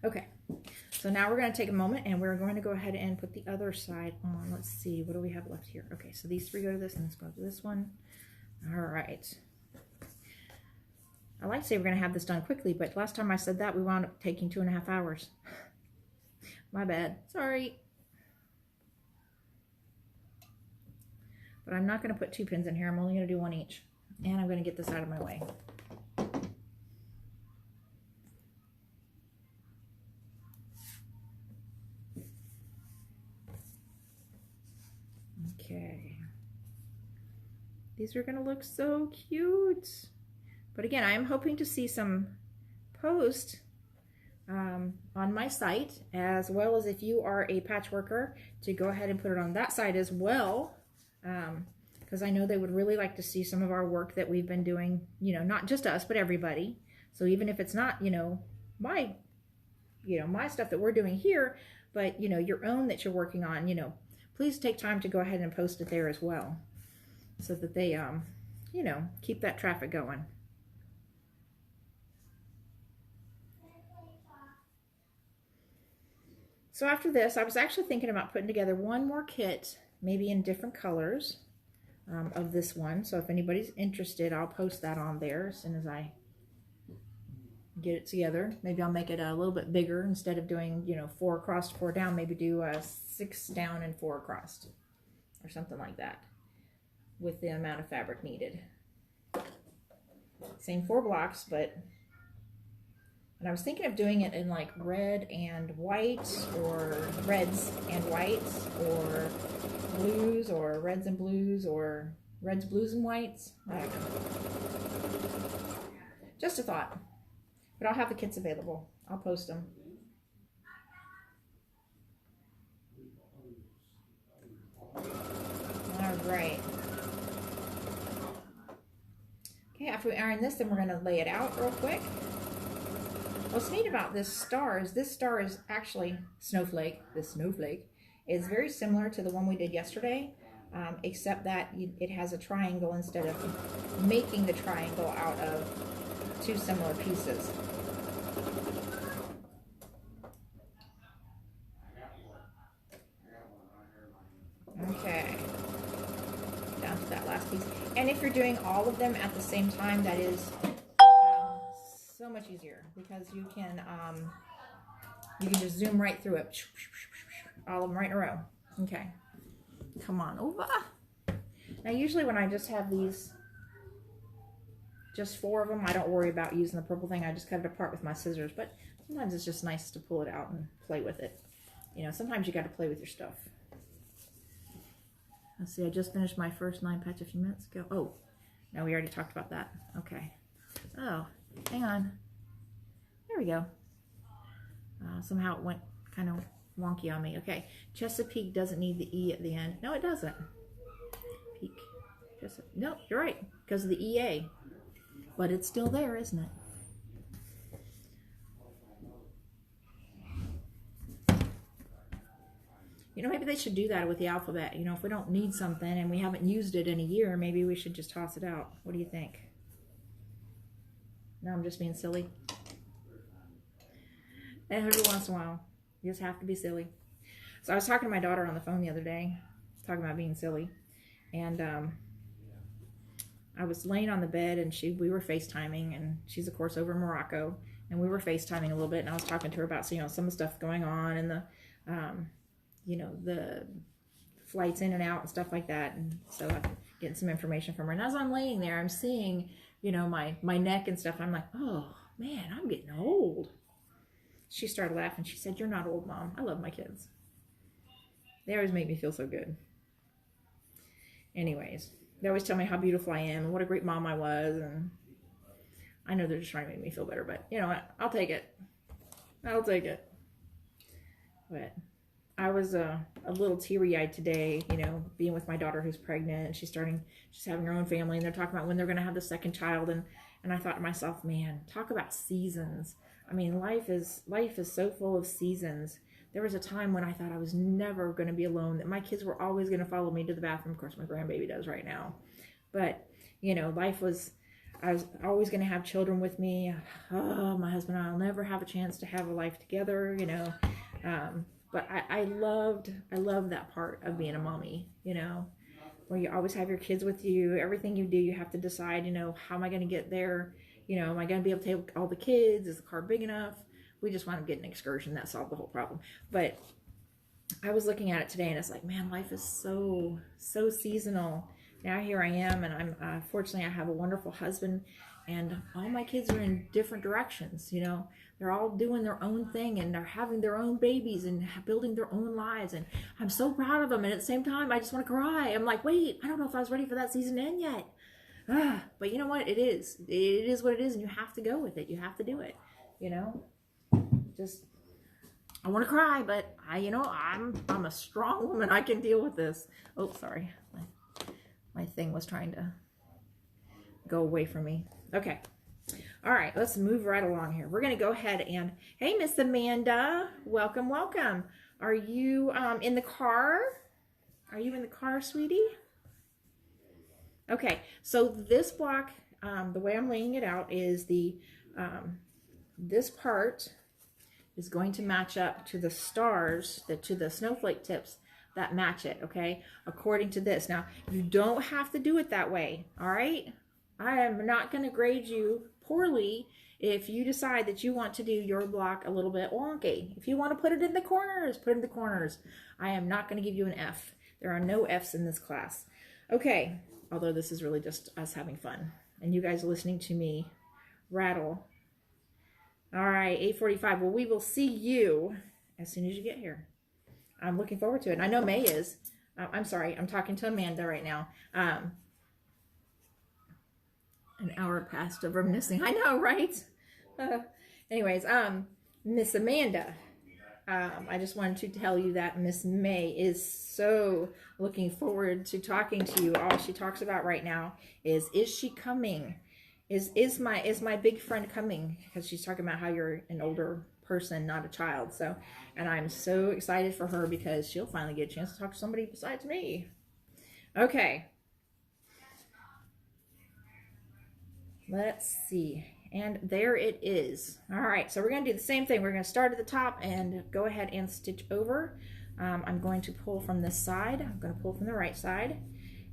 Okay. So now we're going to take a moment, and we're going to go ahead and put the other side on. Let's see. What do we have left here? Okay, so these 3 go to this, and this go to this one. All right. I like to say we're going to have this done quickly, but last time I said that, we wound up taking 2.5 hours. My bad. Sorry. But I'm not going to put 2 pins in here. I'm only going to do 1 each. And I'm going to get this out of my way. Okay. These are going to look so cute. But again, I am hoping to see some posts on my site, as well as if you are a patchworker, to go ahead and put it on that side as well. Because because I know they would really like to see some of our work that we've been doing, you know, not just us, but everybody. So even if it's not, you know, my stuff that we're doing here, but, you know, your own that you're working on, you know, please take time to go ahead and post it there as well, so that they, you know, keep that traffic going. So after this, I was actually thinking about putting together one more kit, maybe in different colors of this one. So if anybody's interested, I'll post that on there as soon as I get it together. Maybe I'll make it a little bit bigger instead of doing, you know, 4 across, 4 down. Maybe do a 6 down and 4 across, or something like that, with the amount of fabric needed. Same 4 blocks, but. And I was thinking of doing it in like red and white, or reds and whites, or blues, or reds and blues, or reds, blues, and whites. I don't know. Just a thought. But I'll have the kits available. I'll post them. All right. Okay, after we iron this, then we're going to lay it out real quick. What's neat about this star is actually snowflake. This snowflake is very similar to the one we did yesterday, except that it has a triangle instead of making the triangle out of 2 similar pieces. Okay, down to that last piece. And if you're doing all of them at the same time, that is so much easier, because you can just zoom right through it, all of them right in a row. Okay, come on over. Now usually when I just have these, just 4 of them, I don't worry about using the purple thing. I just cut it apart with my scissors, but sometimes it's just nice to pull it out and play with it. You know, sometimes you got to play with your stuff. Let's see, I just finished my first 9 patch a few minutes ago. Oh, no, we already talked about that. Okay. Oh, hang on. There we go. Somehow it went kind of wonky on me. Okay. Chesapeake doesn't need the E at the end. No, it doesn't. Peak. No, you're right. Because of the EA. But it's still there, isn't it? You know, maybe they should do that with the alphabet. You know, if we don't need something and we haven't used it in a year, maybe we should just toss it out. What do you think? No, I'm just being silly. And every once in a while, you just have to be silly. So I was talking to my daughter on the phone the other day, talking about being silly. And I was laying on the bed, and we were FaceTiming, and she's, of course, over in Morocco. And we were FaceTiming a little bit, and I was talking to her about, you know, some of the stuff going on, and the, you know, the flights in and out and stuff like that. And so I'm getting some information from her. And as I'm laying there, I'm seeing, you know, my neck and stuff. And I'm like, oh, man, I'm getting old. She started laughing. She said, "You're not old, Mom. I love my kids. They always make me feel so good." Anyways, they always tell me how beautiful I am and what a great mom I was. And I know they're just trying to make me feel better. But you know what? I'll take it. I'll take it. But I was a little teary-eyed today, you know, being with my daughter who's pregnant, and she's having her own family, and they're talking about when they're going to have the second child, and I thought to myself, man, talk about seasons. I mean, life is so full of seasons. There was a time when I thought I was never going to be alone, that my kids were always going to follow me to the bathroom. Of course, my grandbaby does right now. But, you know, I was always going to have children with me. Oh, my husband and I will never have a chance to have a life together, you know. But I loved that part of being a mommy, you know, where you always have your kids with you. Everything you do, you have to decide, you know, how am I going to get there? You know, am I going to be able to take all the kids? Is the car big enough? We just want to get an excursion. That solved the whole problem. But I was looking at it today, and it's like, man, life is so seasonal. Now here I am, and I'm fortunately I have a wonderful husband, and all my kids are in different directions. You know, they're all doing their own thing, and they're having their own babies and building their own lives, and I'm so proud of them. And at the same time, I just want to cry. I'm like, wait, I don't know if I was ready for that season to end yet. But you know what? It is what it is, and you have to go with it. You have to do it. You know, just I want to cry, but I'm a strong woman. I can deal with this. Oh, sorry. My thing was trying to go away from me. Okay. All right, let's move right along here. We're going to go ahead and, hey, Miss Amanda, welcome, welcome. Are you in the car? Are you in the car, sweetie? Okay, so this block, the way I'm laying it out is this part is going to match up to the stars, to the snowflake tips that match it, okay, according to this. Now, you don't have to do it that way, all right? I am not going to grade you poorly if you decide that you want to do your block a little bit wonky. If you want to put it in the corners, put it in the corners. I am not going to give you an F. There are no Fs in this class. Okay, although this is really just us having fun and you guys listening to me rattle. All right, 8:45. Well, we will see you as soon as you get here. I'm looking forward to it. And I know May is. I'm sorry, I'm talking to Amanda right now. An hour past of reminiscing. I know, right? Anyways, Miss Amanda, I just wanted to tell you that Miss May is so looking forward to talking to you. All she talks about right now is she coming? Is my big friend coming? Because she's talking about how you're an older person, not a child. So, and I'm so excited for her because she'll finally get a chance to talk to somebody besides me. Okay. Let's see. And there it is. All right, so we're going to do the same thing. We're going to start at the top and go ahead and stitch over. I'm going to pull from this side. I'm going to pull from the right side.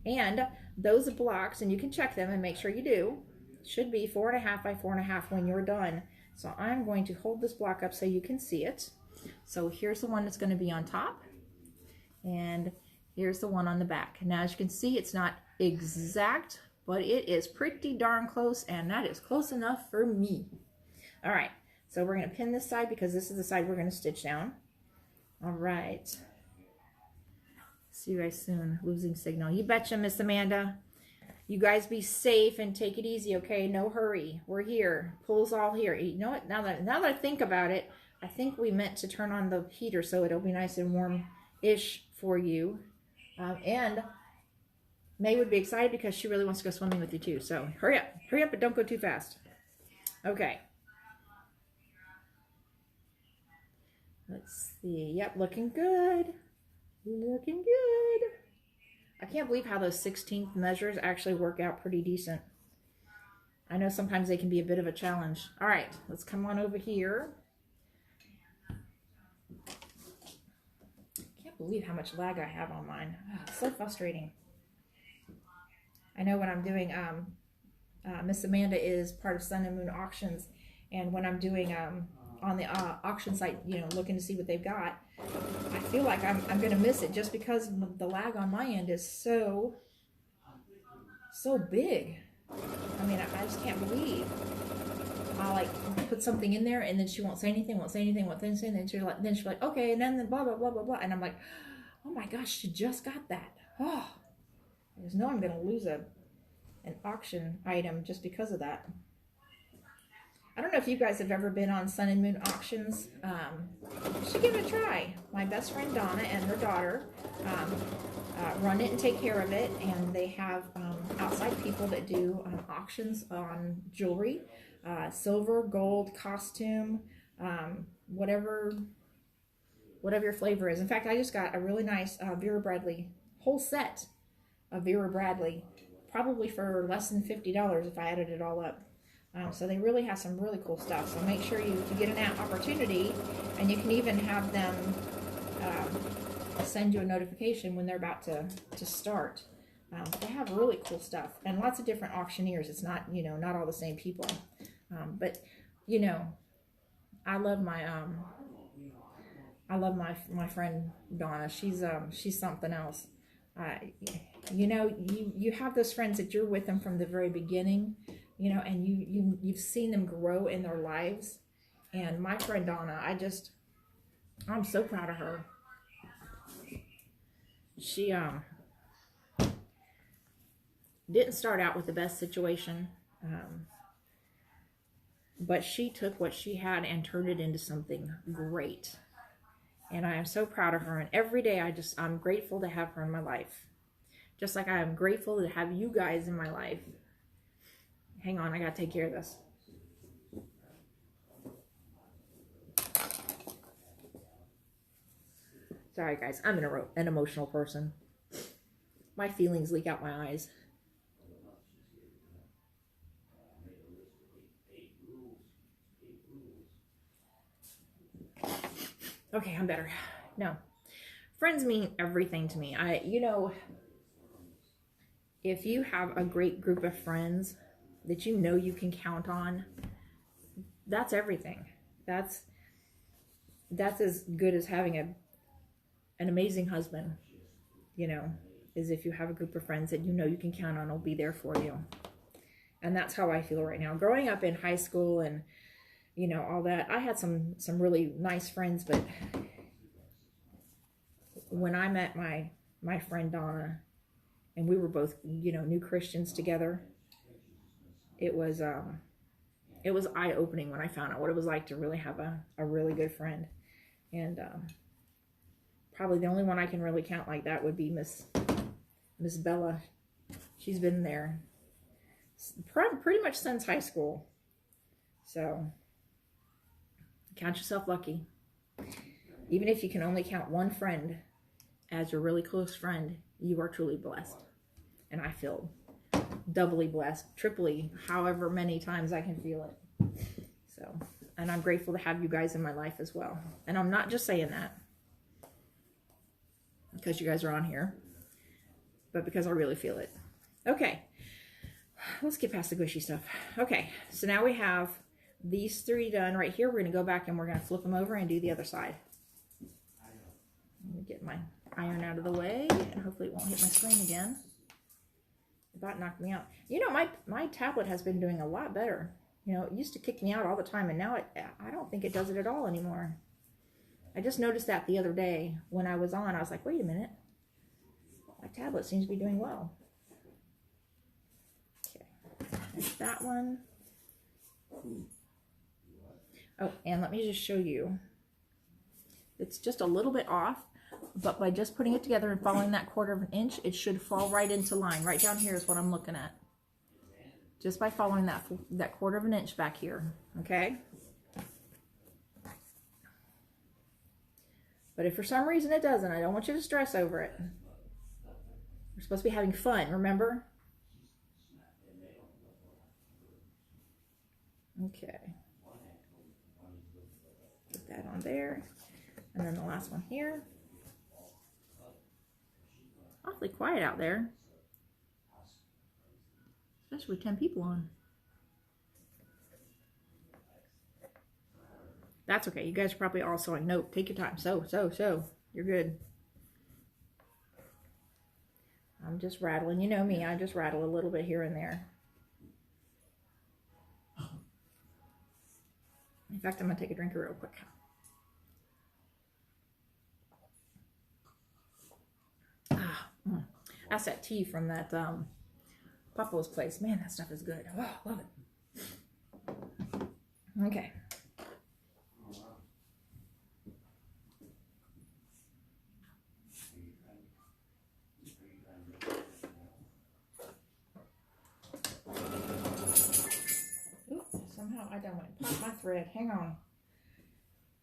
And those blocks, and you can check them and make sure you do, should be 4.5 by 4.5 when you're done. So I'm going to hold this block up so you can see it. So here's the one that's going to be on top. And here's the one on the back. Now, as you can see, it's not exact, but it is pretty darn close, and that is close enough for me. All right, so we're going to pin this side because this is the side we're going to stitch down. All right. See you guys soon. Losing signal. You betcha, Miss Amanda. You guys be safe and take it easy, okay? No hurry. We're here. Pool's all here. You know what? Now that I think about it, I think we meant to turn on the heater so it'll be nice and warm-ish for you. And May would be excited because she really wants to go swimming with you too. So hurry up, but don't go too fast. Okay. Let's see. Yep, looking good. Looking good. I can't believe how those 16th measures actually work out pretty decent. I know sometimes they can be a bit of a challenge. All right, let's come on over here. I can't believe how much lag I have on mine. Oh, it's so frustrating. I know when I'm doing, Miss Amanda is part of Sun and Moon Auctions, and when I'm doing on the auction site, you know, looking to see what they've got, I feel like I'm going to miss it just because the lag on my end is so big. I mean, I just can't believe. I'll like put something in there and then she won't say anything, and then she's like, okay, and then blah, blah, blah, blah, blah. And I'm like, oh my gosh, she just got that. Oh. I just know I'm going to lose an auction item just because of that. I don't know if you guys have ever been on Sun and Moon Auctions. You should give it a try. My best friend Donna and her daughter run it and take care of it. And they have outside people that do auctions on jewelry, silver, gold, costume, whatever your flavor is. In fact, I just got a really nice Vera Bradley whole set of Vera Bradley, probably for less than $50 if I added it all up. So they really have some really cool stuff. So make sure you get an opportunity, and you can even have them send you a notification when they're about to start. They have really cool stuff and lots of different auctioneers. It's not, you know, not all the same people. But you know, I love my friend Donna. She's something else. You know, you have those friends that you're with them from the very beginning, you know, and you've seen them grow in their lives. And my friend Donna, I'm so proud of her. She didn't start out with the best situation, but she took what she had and turned it into something great. And I am so proud of her. And every day I'm grateful to have her in my life. Just like I am grateful to have you guys in my life. Hang on, I gotta take care of this. Sorry guys, I'm an emotional person. My feelings leak out my eyes. Okay, I'm better. No. Friends mean everything to me. If you have a great group of friends that you know you can count on, that's everything. That's as good as having an amazing husband, is if you have a group of friends that you know you can count on will be there for you. And that's how I feel right now. Growing up in high school and all that, I had some really nice friends, but when I met my friend Donna, and we were both, new Christians together, it was eye-opening when I found out what it was like to really have a really good friend. And probably the only one I can really count like that would be Miss Bella. She's been there pretty much since high school. So count yourself lucky. Even if you can only count one friend as your really close friend, you are truly blessed. And I feel doubly blessed, triply, however many times I can feel it. So, and I'm grateful to have you guys in my life as well. And I'm not just saying that because you guys are on here, but because I really feel it. Okay, let's get past the gushy stuff. Okay, so now we have these three done right here. We're going to go back and we're going to flip them over and do the other side. Let me get my iron out of the way, and hopefully it won't hit my screen again. About knocked me out. My tablet has been doing a lot better. It used to kick me out all the time, and now I don't think it does it at all anymore. I just noticed that the other day when I was on. I was like, wait a minute. My tablet seems to be doing well. Okay, that's that one. Oh, and let me just show you. It's just a little bit off, but by just putting it together and following that 1/4 of an inch, it should fall right into line. Right down here is what I'm looking at. Just by following that 1/4 of an inch back here, okay? But if for some reason it doesn't, I don't want you to stress over it. We're supposed to be having fun, remember? Okay. Put that on there. And then the last one here. Awfully quiet out there. Especially with 10 people on. That's okay. You guys are probably all sewing. No, take your time. Sew. You're good. I'm just rattling. You know me. I just rattle a little bit here and there. In fact, I'm going to take a drink real quick. That's that tea from that Papa's place. Man, that stuff is good. Oh, love it. Okay. Ooh, somehow I don't want to pop my thread. Hang on.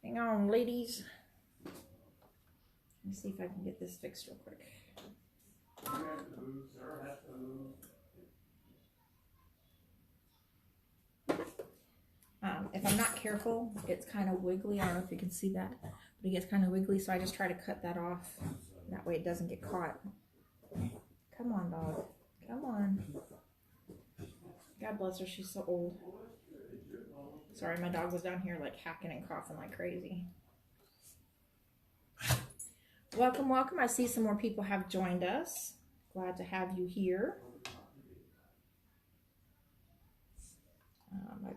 Hang on, ladies. Let me see if I can get this fixed real quick. If I'm not careful, it's kind of wiggly. I don't know if you can see that, but it gets kind of wiggly, so I just try to cut that off. That way it doesn't get caught. Come on, dog. Come on. God bless her. She's so old. Sorry, my dog was down here like hacking and coughing like crazy. Welcome, welcome. I see some more people have joined us. Glad to have you here. My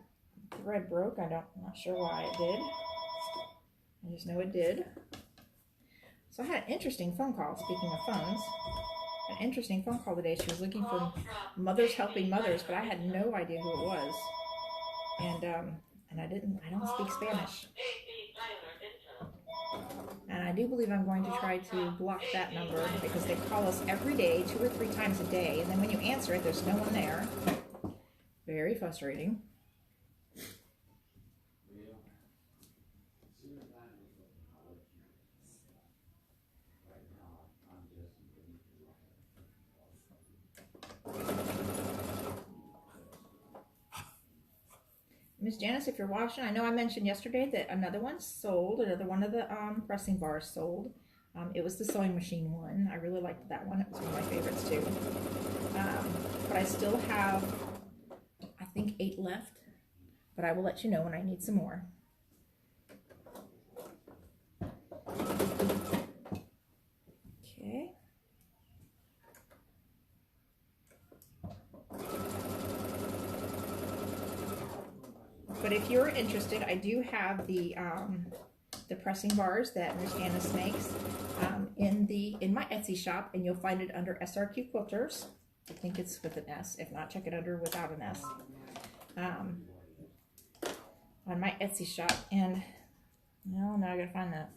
thread broke. I'm not sure why it did. I just know it did. So I had an interesting phone call. Speaking of phones, an interesting phone call today. She was looking for mothers helping mothers, but I had no idea who it was. And I don't speak Spanish. And And I do believe I'm going to try to block that number because they call us every day, 2 or 3 times a day. And then when you answer it, there's no one there. Very frustrating. Miss Janice, if you're watching, I know I mentioned yesterday that another one sold, another one of the pressing bars sold. It was the sewing machine one. I really liked that one. It was one of my favorites too. But I still have, I think, 8 left. But I will let you know when I need some more. Okay. But if you're interested, I do have the pressing bars that Miss Janice makes in my Etsy shop, and you'll find it under SRQ Quilters. I think it's with an S. If not, check it under without an S. On my Etsy shop, and no, now I gotta find that.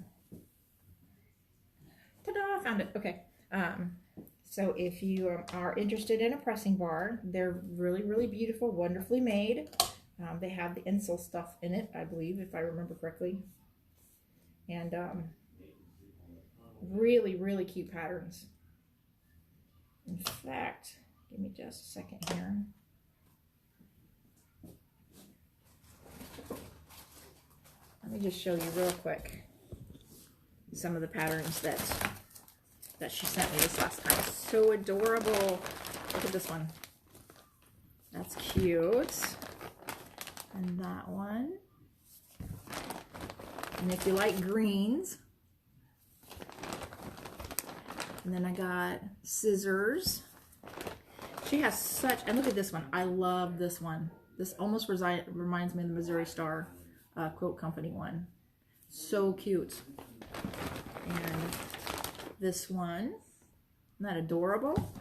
Ta-da! I found it. Okay. So if you are interested in a pressing bar, they're really, really beautiful, wonderfully made. They have the insole stuff in it, I believe, if I remember correctly. And really, really cute patterns. In fact, give me just a second here. Let me just show you real quick some of the patterns that she sent me this last time. So adorable. Look at this one. That's cute. And that one. And if you like greens. And then I got scissors. She has such, and look at this one. I love this one. This almost reminds me of the Missouri Star Quilt Company one. So cute. And this one. Isn't that adorable?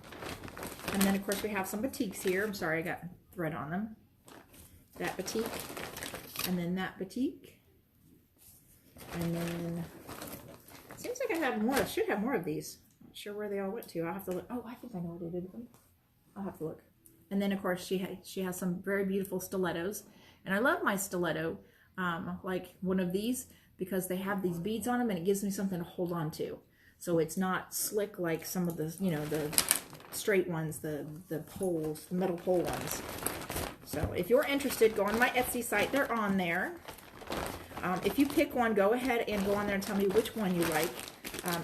And then of course we have some batiks here. I'm sorry, I got thread on them. That batik, and then that batik, and then it seems like I have more. I should have more of these. Not sure where they all went to. I'll have to look. Oh, I think I know where they did them. I'll have to look. And then of course she has some very beautiful stilettos, and I love my stiletto, like one of these, because they have these beads on them, and it gives me something to hold on to. So it's not slick like some of the, you know, the straight ones, the poles, the metal pole ones. So if you're interested, go on my Etsy site. They're on there. If you pick one, go ahead and go on there and tell me which one you like.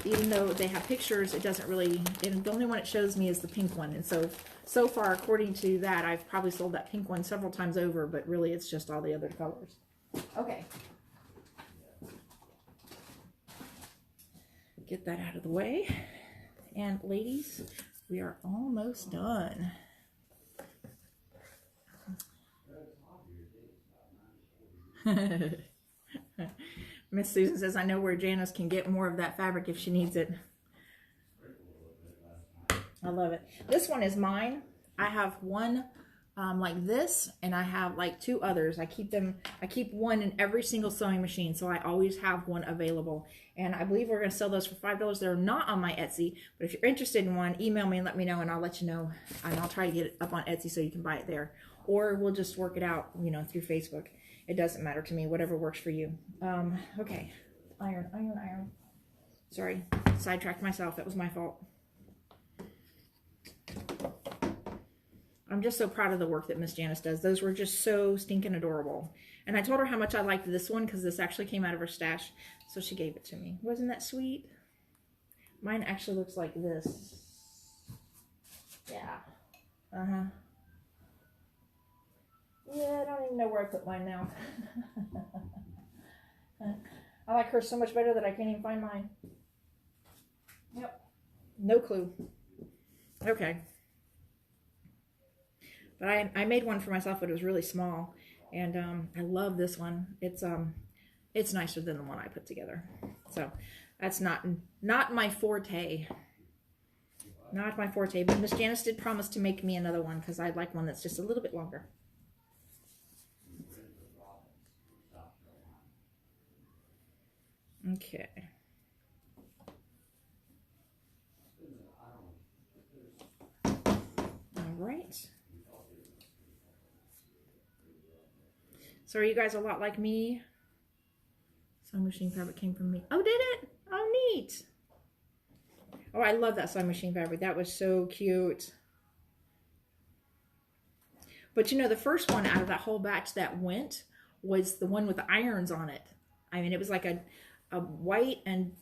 Even though they have pictures, it doesn't really, the only one it shows me is the pink one. And so far, according to that, I've probably sold that pink one several times over, but really it's just all the other colors. Okay. Get that out of the way. And ladies, we are almost done. Miss Susan says, I know where Janice can get more of that fabric if she needs it. I love it. This one is mine. I have one like this, and I have like 2 others. I keep one in every single sewing machine, so I always have one available. And I believe we're going to sell those for $5. They're not on my Etsy, but if you're interested in one, email me and let me know, and I'll let you know. And I'll try to get it up on Etsy so you can buy it there. Or we'll just work it out, you know, through Facebook. It doesn't matter to me, whatever works for you. Okay. Iron. Sorry, sidetracked myself. That was my fault. I'm just so proud of the work that Miss Janice does. Those were just so stinking adorable. And I told her how much I liked this one because this actually came out of her stash. So she gave it to me. Wasn't that sweet? Mine actually looks like this. Yeah. Uh-huh. Yeah, I don't even know where I put mine now. I like her so much better that I can't even find mine. Yep. No clue. Okay. But I made one for myself, but it was really small. And I love this one. It's nicer than the one I put together. So that's not my forte. Not my forte. But Miss Janice did promise to make me another one because I'd like one that's just a little bit longer. Okay. So are you guys a lot like me? Sewing machine fabric came from me. Oh, did it? Oh, neat. Oh, I love that sewing machine fabric. That was so cute. But you know, the first one out of that whole batch that went was the one with the irons on it. I mean, it was like a white and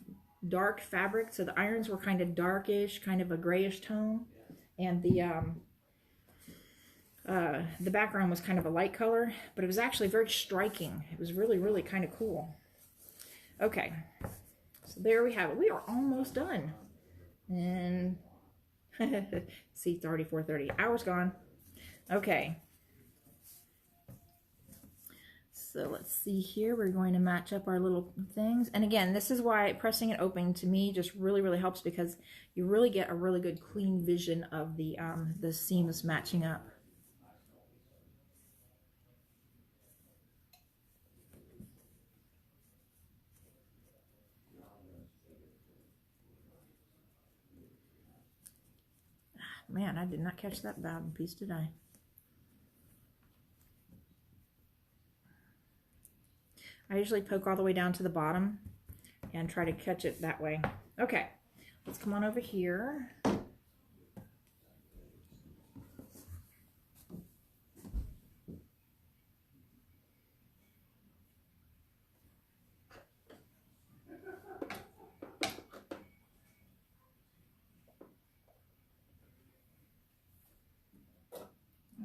dark fabric. So the irons were kind of darkish, kind of a grayish tone. And the background was kind of a light color, but it was actually very striking. It was really, really kind of cool. Okay, so there we have it. We are almost done. And see, it's already 4:30. Hour's gone. Okay. So let's see here. We're going to match up our little things. And again, this is why pressing it open to me just really, really helps, because you really get a really good clean vision of the seams matching up. Man, I did not catch that bottom piece, did I? I usually poke all the way down to the bottom and try to catch it that way. Okay, let's come on over here.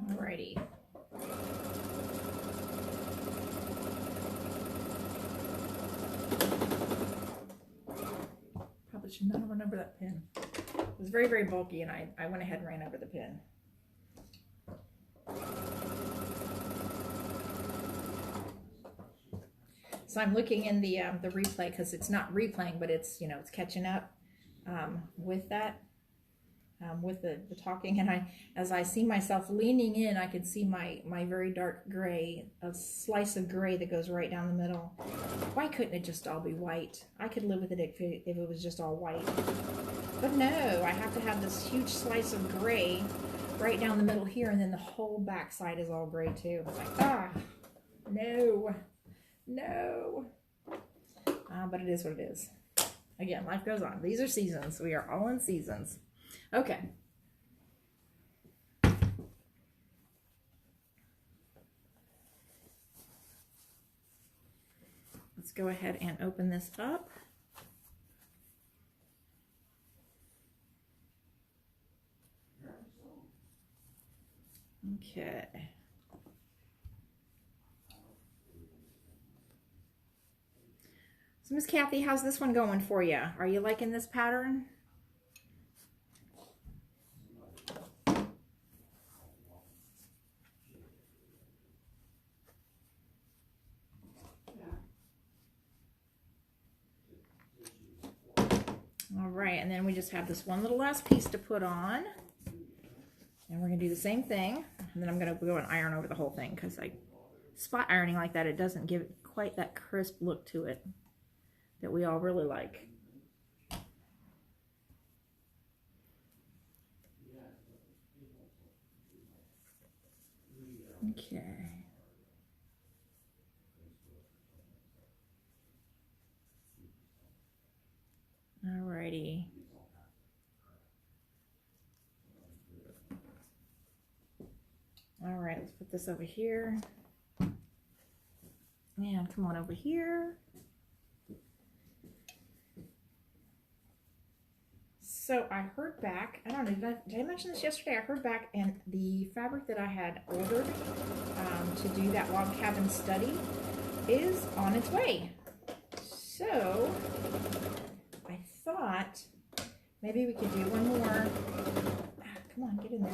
Alrighty. Probably should not run over that pin. It was very, very bulky, and I went ahead and ran over the pin. So I'm looking in the replay, because it's not replaying, but it's, you know, it's catching up with that. With the talking, and as I see myself leaning in, I can see my very dark gray, a slice of gray that goes right down the middle. Why couldn't it just all be white? I could live with it if it was just all white. But no, I have to have this huge slice of gray right down the middle here, and then the whole back side is all gray too. It's like, no. But it is what it is. Again, life goes on. These are seasons. We are all in seasons. Okay. Let's go ahead and open this up. Okay. So Miss Kathy, how's this one going for you? Are you liking this pattern? All right, and then we just have this one little last piece to put on. And we're going to do the same thing. And then I'm going to go and iron over the whole thing, because spot ironing like that, it doesn't give it quite that crisp look to it that we all really like. Okay. Alrighty. All right, let's put this over here. And come on over here. So I heard back, I don't know, did I mention this yesterday? I heard back, and the fabric that I had ordered to do that log cabin study is on its way. So I thought maybe we could do one more, come on, get in there.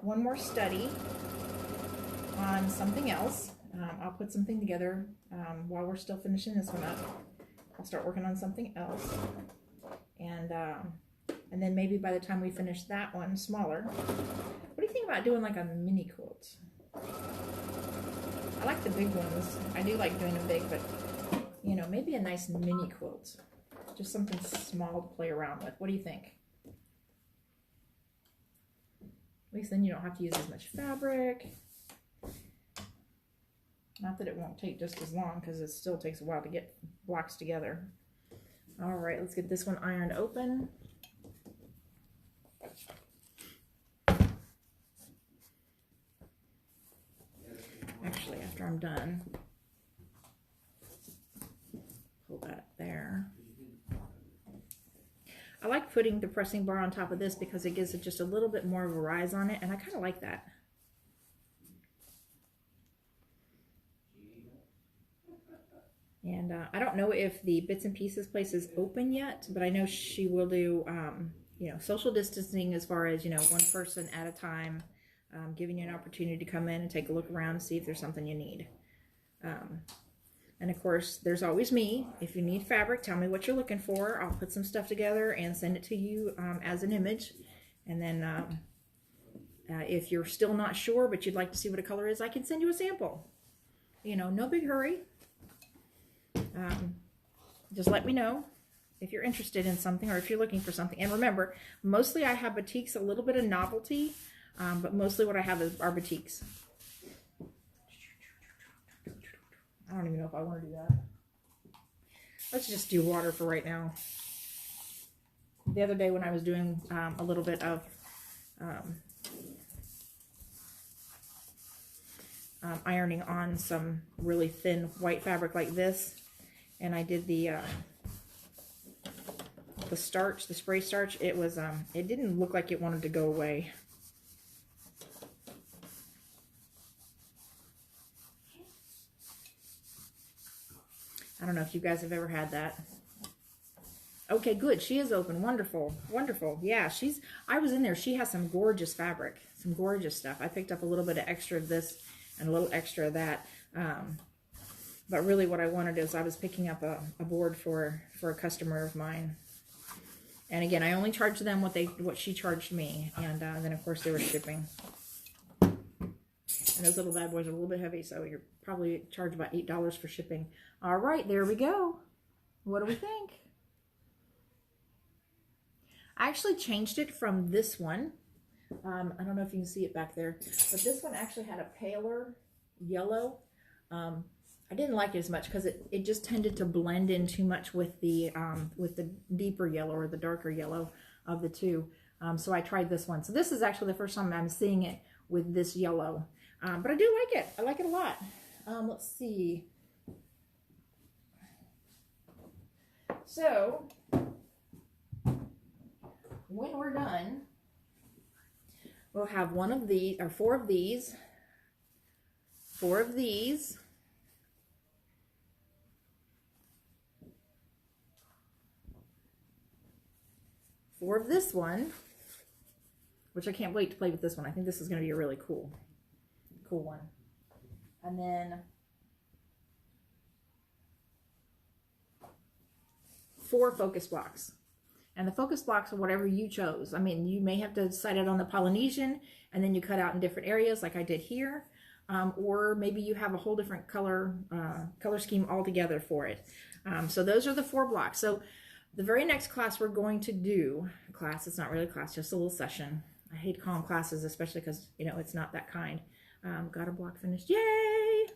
One more study on something else. I'll put something together while we're still finishing this one up. I'll start working on something else. And then maybe by the time we finish that one, smaller. What do you think about doing like a mini quilt? I like the big ones. I do like doing them big, but you know, maybe a nice mini quilt. Just something small to play around with. What do you think? At least then you don't have to use as much fabric. Not that it won't take just as long, because it still takes a while to get blocks together. All right, let's get this one ironed open. Actually, after I'm done, pull that there. I like putting the pressing bar on top of this because it gives it just a little bit more of a rise on it, and I kind of like that. And I don't know if the Bits and Pieces place is open yet, but I know she will do, you know, social distancing as far as, you know, one person at a time, giving you an opportunity to come in and take a look around and see if there's something you need. And of course, there's always me. If you need fabric, tell me what you're looking for. I'll put some stuff together and send it to you as an image. And then if you're still not sure, but you'd like to see what a color is, I can send you a sample. You know, no big hurry. Just let me know if you're interested in something or if you're looking for something. And remember, mostly I have batiks, a little bit of novelty, but mostly what I have are batiks. I don't even know if I want to do that. Let's just do water for right now. The other day when I was doing a little bit of ironing on some really thin white fabric like this, and I did the starch, the spray starch, it was it didn't look like it wanted to go away. I don't know if you guys have ever had that. Okay, good. She is open. Wonderful. Wonderful. Yeah, I was in there. She has some gorgeous fabric, some gorgeous stuff. I picked up a little bit of extra of this and a little extra of that. But really what I wanted is I was picking up a board for a customer of mine. And again, I only charged them what she charged me. And then of course they were shipping. And those little bad boys are a little bit heavy, so you're probably charged about $8 for shipping. All right, there we go. What do we think? I actually changed it from this one. I don't know if you can see it back there, but this one actually had a paler yellow. I didn't like it as much because it just tended to blend in too much with the deeper yellow or the darker yellow of the two. So I tried this one. So this is actually the first time I'm seeing it with this yellow. But I do like it. I like it a lot. Let's see. So when we're done, we'll have one of these, or four of these, four of this one, which I can't wait to play with this one. I think this is going to be a really cool one. And then 4 focus blocks. And the focus blocks are whatever you chose. I mean, you may have to decide it on the Polynesian and then you cut out in different areas like I did here. Or maybe you have a whole different color scheme altogether for it. So those are the 4 blocks. So the very next class we're going to do, it's not really a class, just a little session. I hate to call them classes, especially because, you know, it's not that kind. Got a block finished. Yay!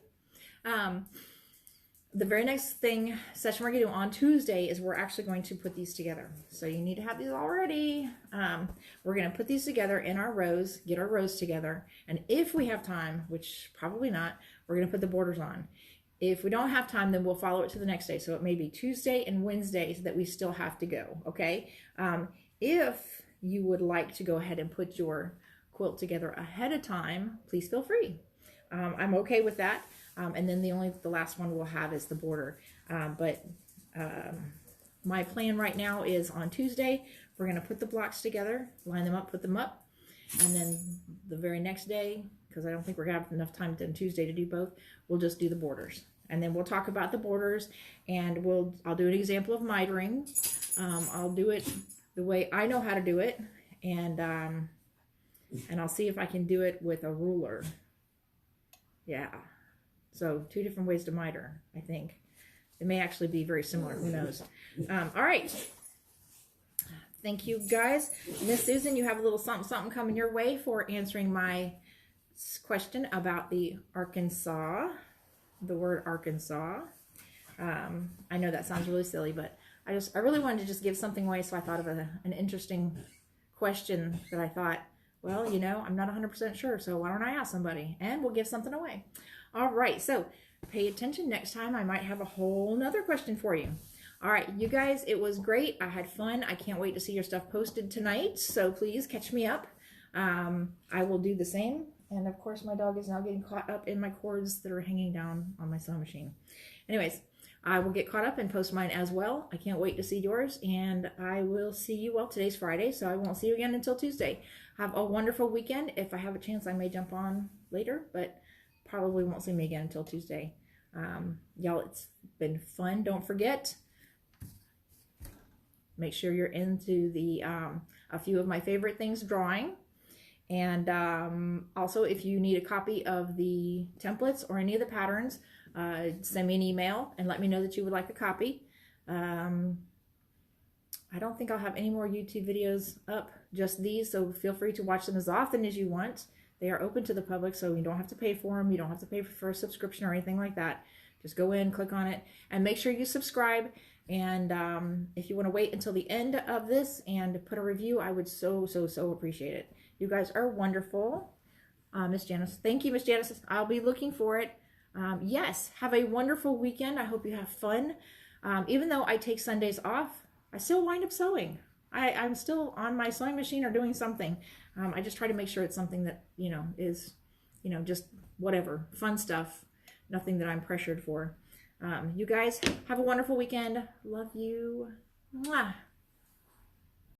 The very next session we're going to do on Tuesday is we're actually going to put these together. So you need to have these all ready. We're going to put these together in our rows, get our rows together. And if we have time, which probably not, we're going to put the borders on. If we don't have time, then we'll follow it to the next day. So it may be Tuesday and Wednesday that we still have to go, okay? If you would like to go ahead and put your quilt together ahead of time, please feel free. I'm okay with that. And then the last one we'll have is the border. My plan right now is on Tuesday, we're going to put the blocks together, line them up, put them up. And then the very next day, because I don't think we're going to have enough time on Tuesday to do both, we'll just do the borders. And then we'll talk about the borders, and I'll do an example of mitering. I'll do it the way I know how to do it, and I'll see if I can do it with a ruler. Yeah. So 2 different ways to miter, I think. It may actually be very similar. Who knows? All right. Thank you, guys. Miss Susan, you have a little something coming your way for answering my question about the Arkansas the word Arkansas. I know that sounds really silly, but I really wanted to just give something away, so I thought of an interesting question that I thought, well, you know, I'm not 100% sure, so why don't I ask somebody? And we'll give something away. All right, so pay attention. Next time I might have a whole nother question for you. All right, you guys, it was great. I had fun. I can't wait to see your stuff posted tonight, so please catch me up. I will do the same. And of course, my dog is now getting caught up in my cords that are hanging down on my sewing machine. Anyways, I will get caught up and post mine as well. I can't wait to see yours, and I will see you, well, today's Friday, so I won't see you again until Tuesday. Have a wonderful weekend. If I have a chance, I may jump on later, but probably won't see me again until Tuesday. Y'all, it's been fun. Don't forget, make sure you're into the a few of my favorite things drawing. And also, if you need a copy of the templates or any of the patterns, send me an email and let me know that you would like a copy. I don't think I'll have any more YouTube videos up, just these, so feel free to watch them as often as you want. They are open to the public, so you don't have to pay for them. You don't have to pay for a subscription or anything like that. Just go in, click on it, and make sure you subscribe. And if you want to wait until the end of this and put a review, I would so appreciate it. You guys are wonderful. Miss Janice, thank you, Miss Janice. I'll be looking for it. Yes, have a wonderful weekend. I hope you have fun. Even though I take Sundays off, I still wind up sewing. I'm still on my sewing machine or doing something. I just try to make sure it's something that, you know, is, you know, just whatever, fun stuff, nothing that I'm pressured for. You guys have a wonderful weekend. Love you. Mwah.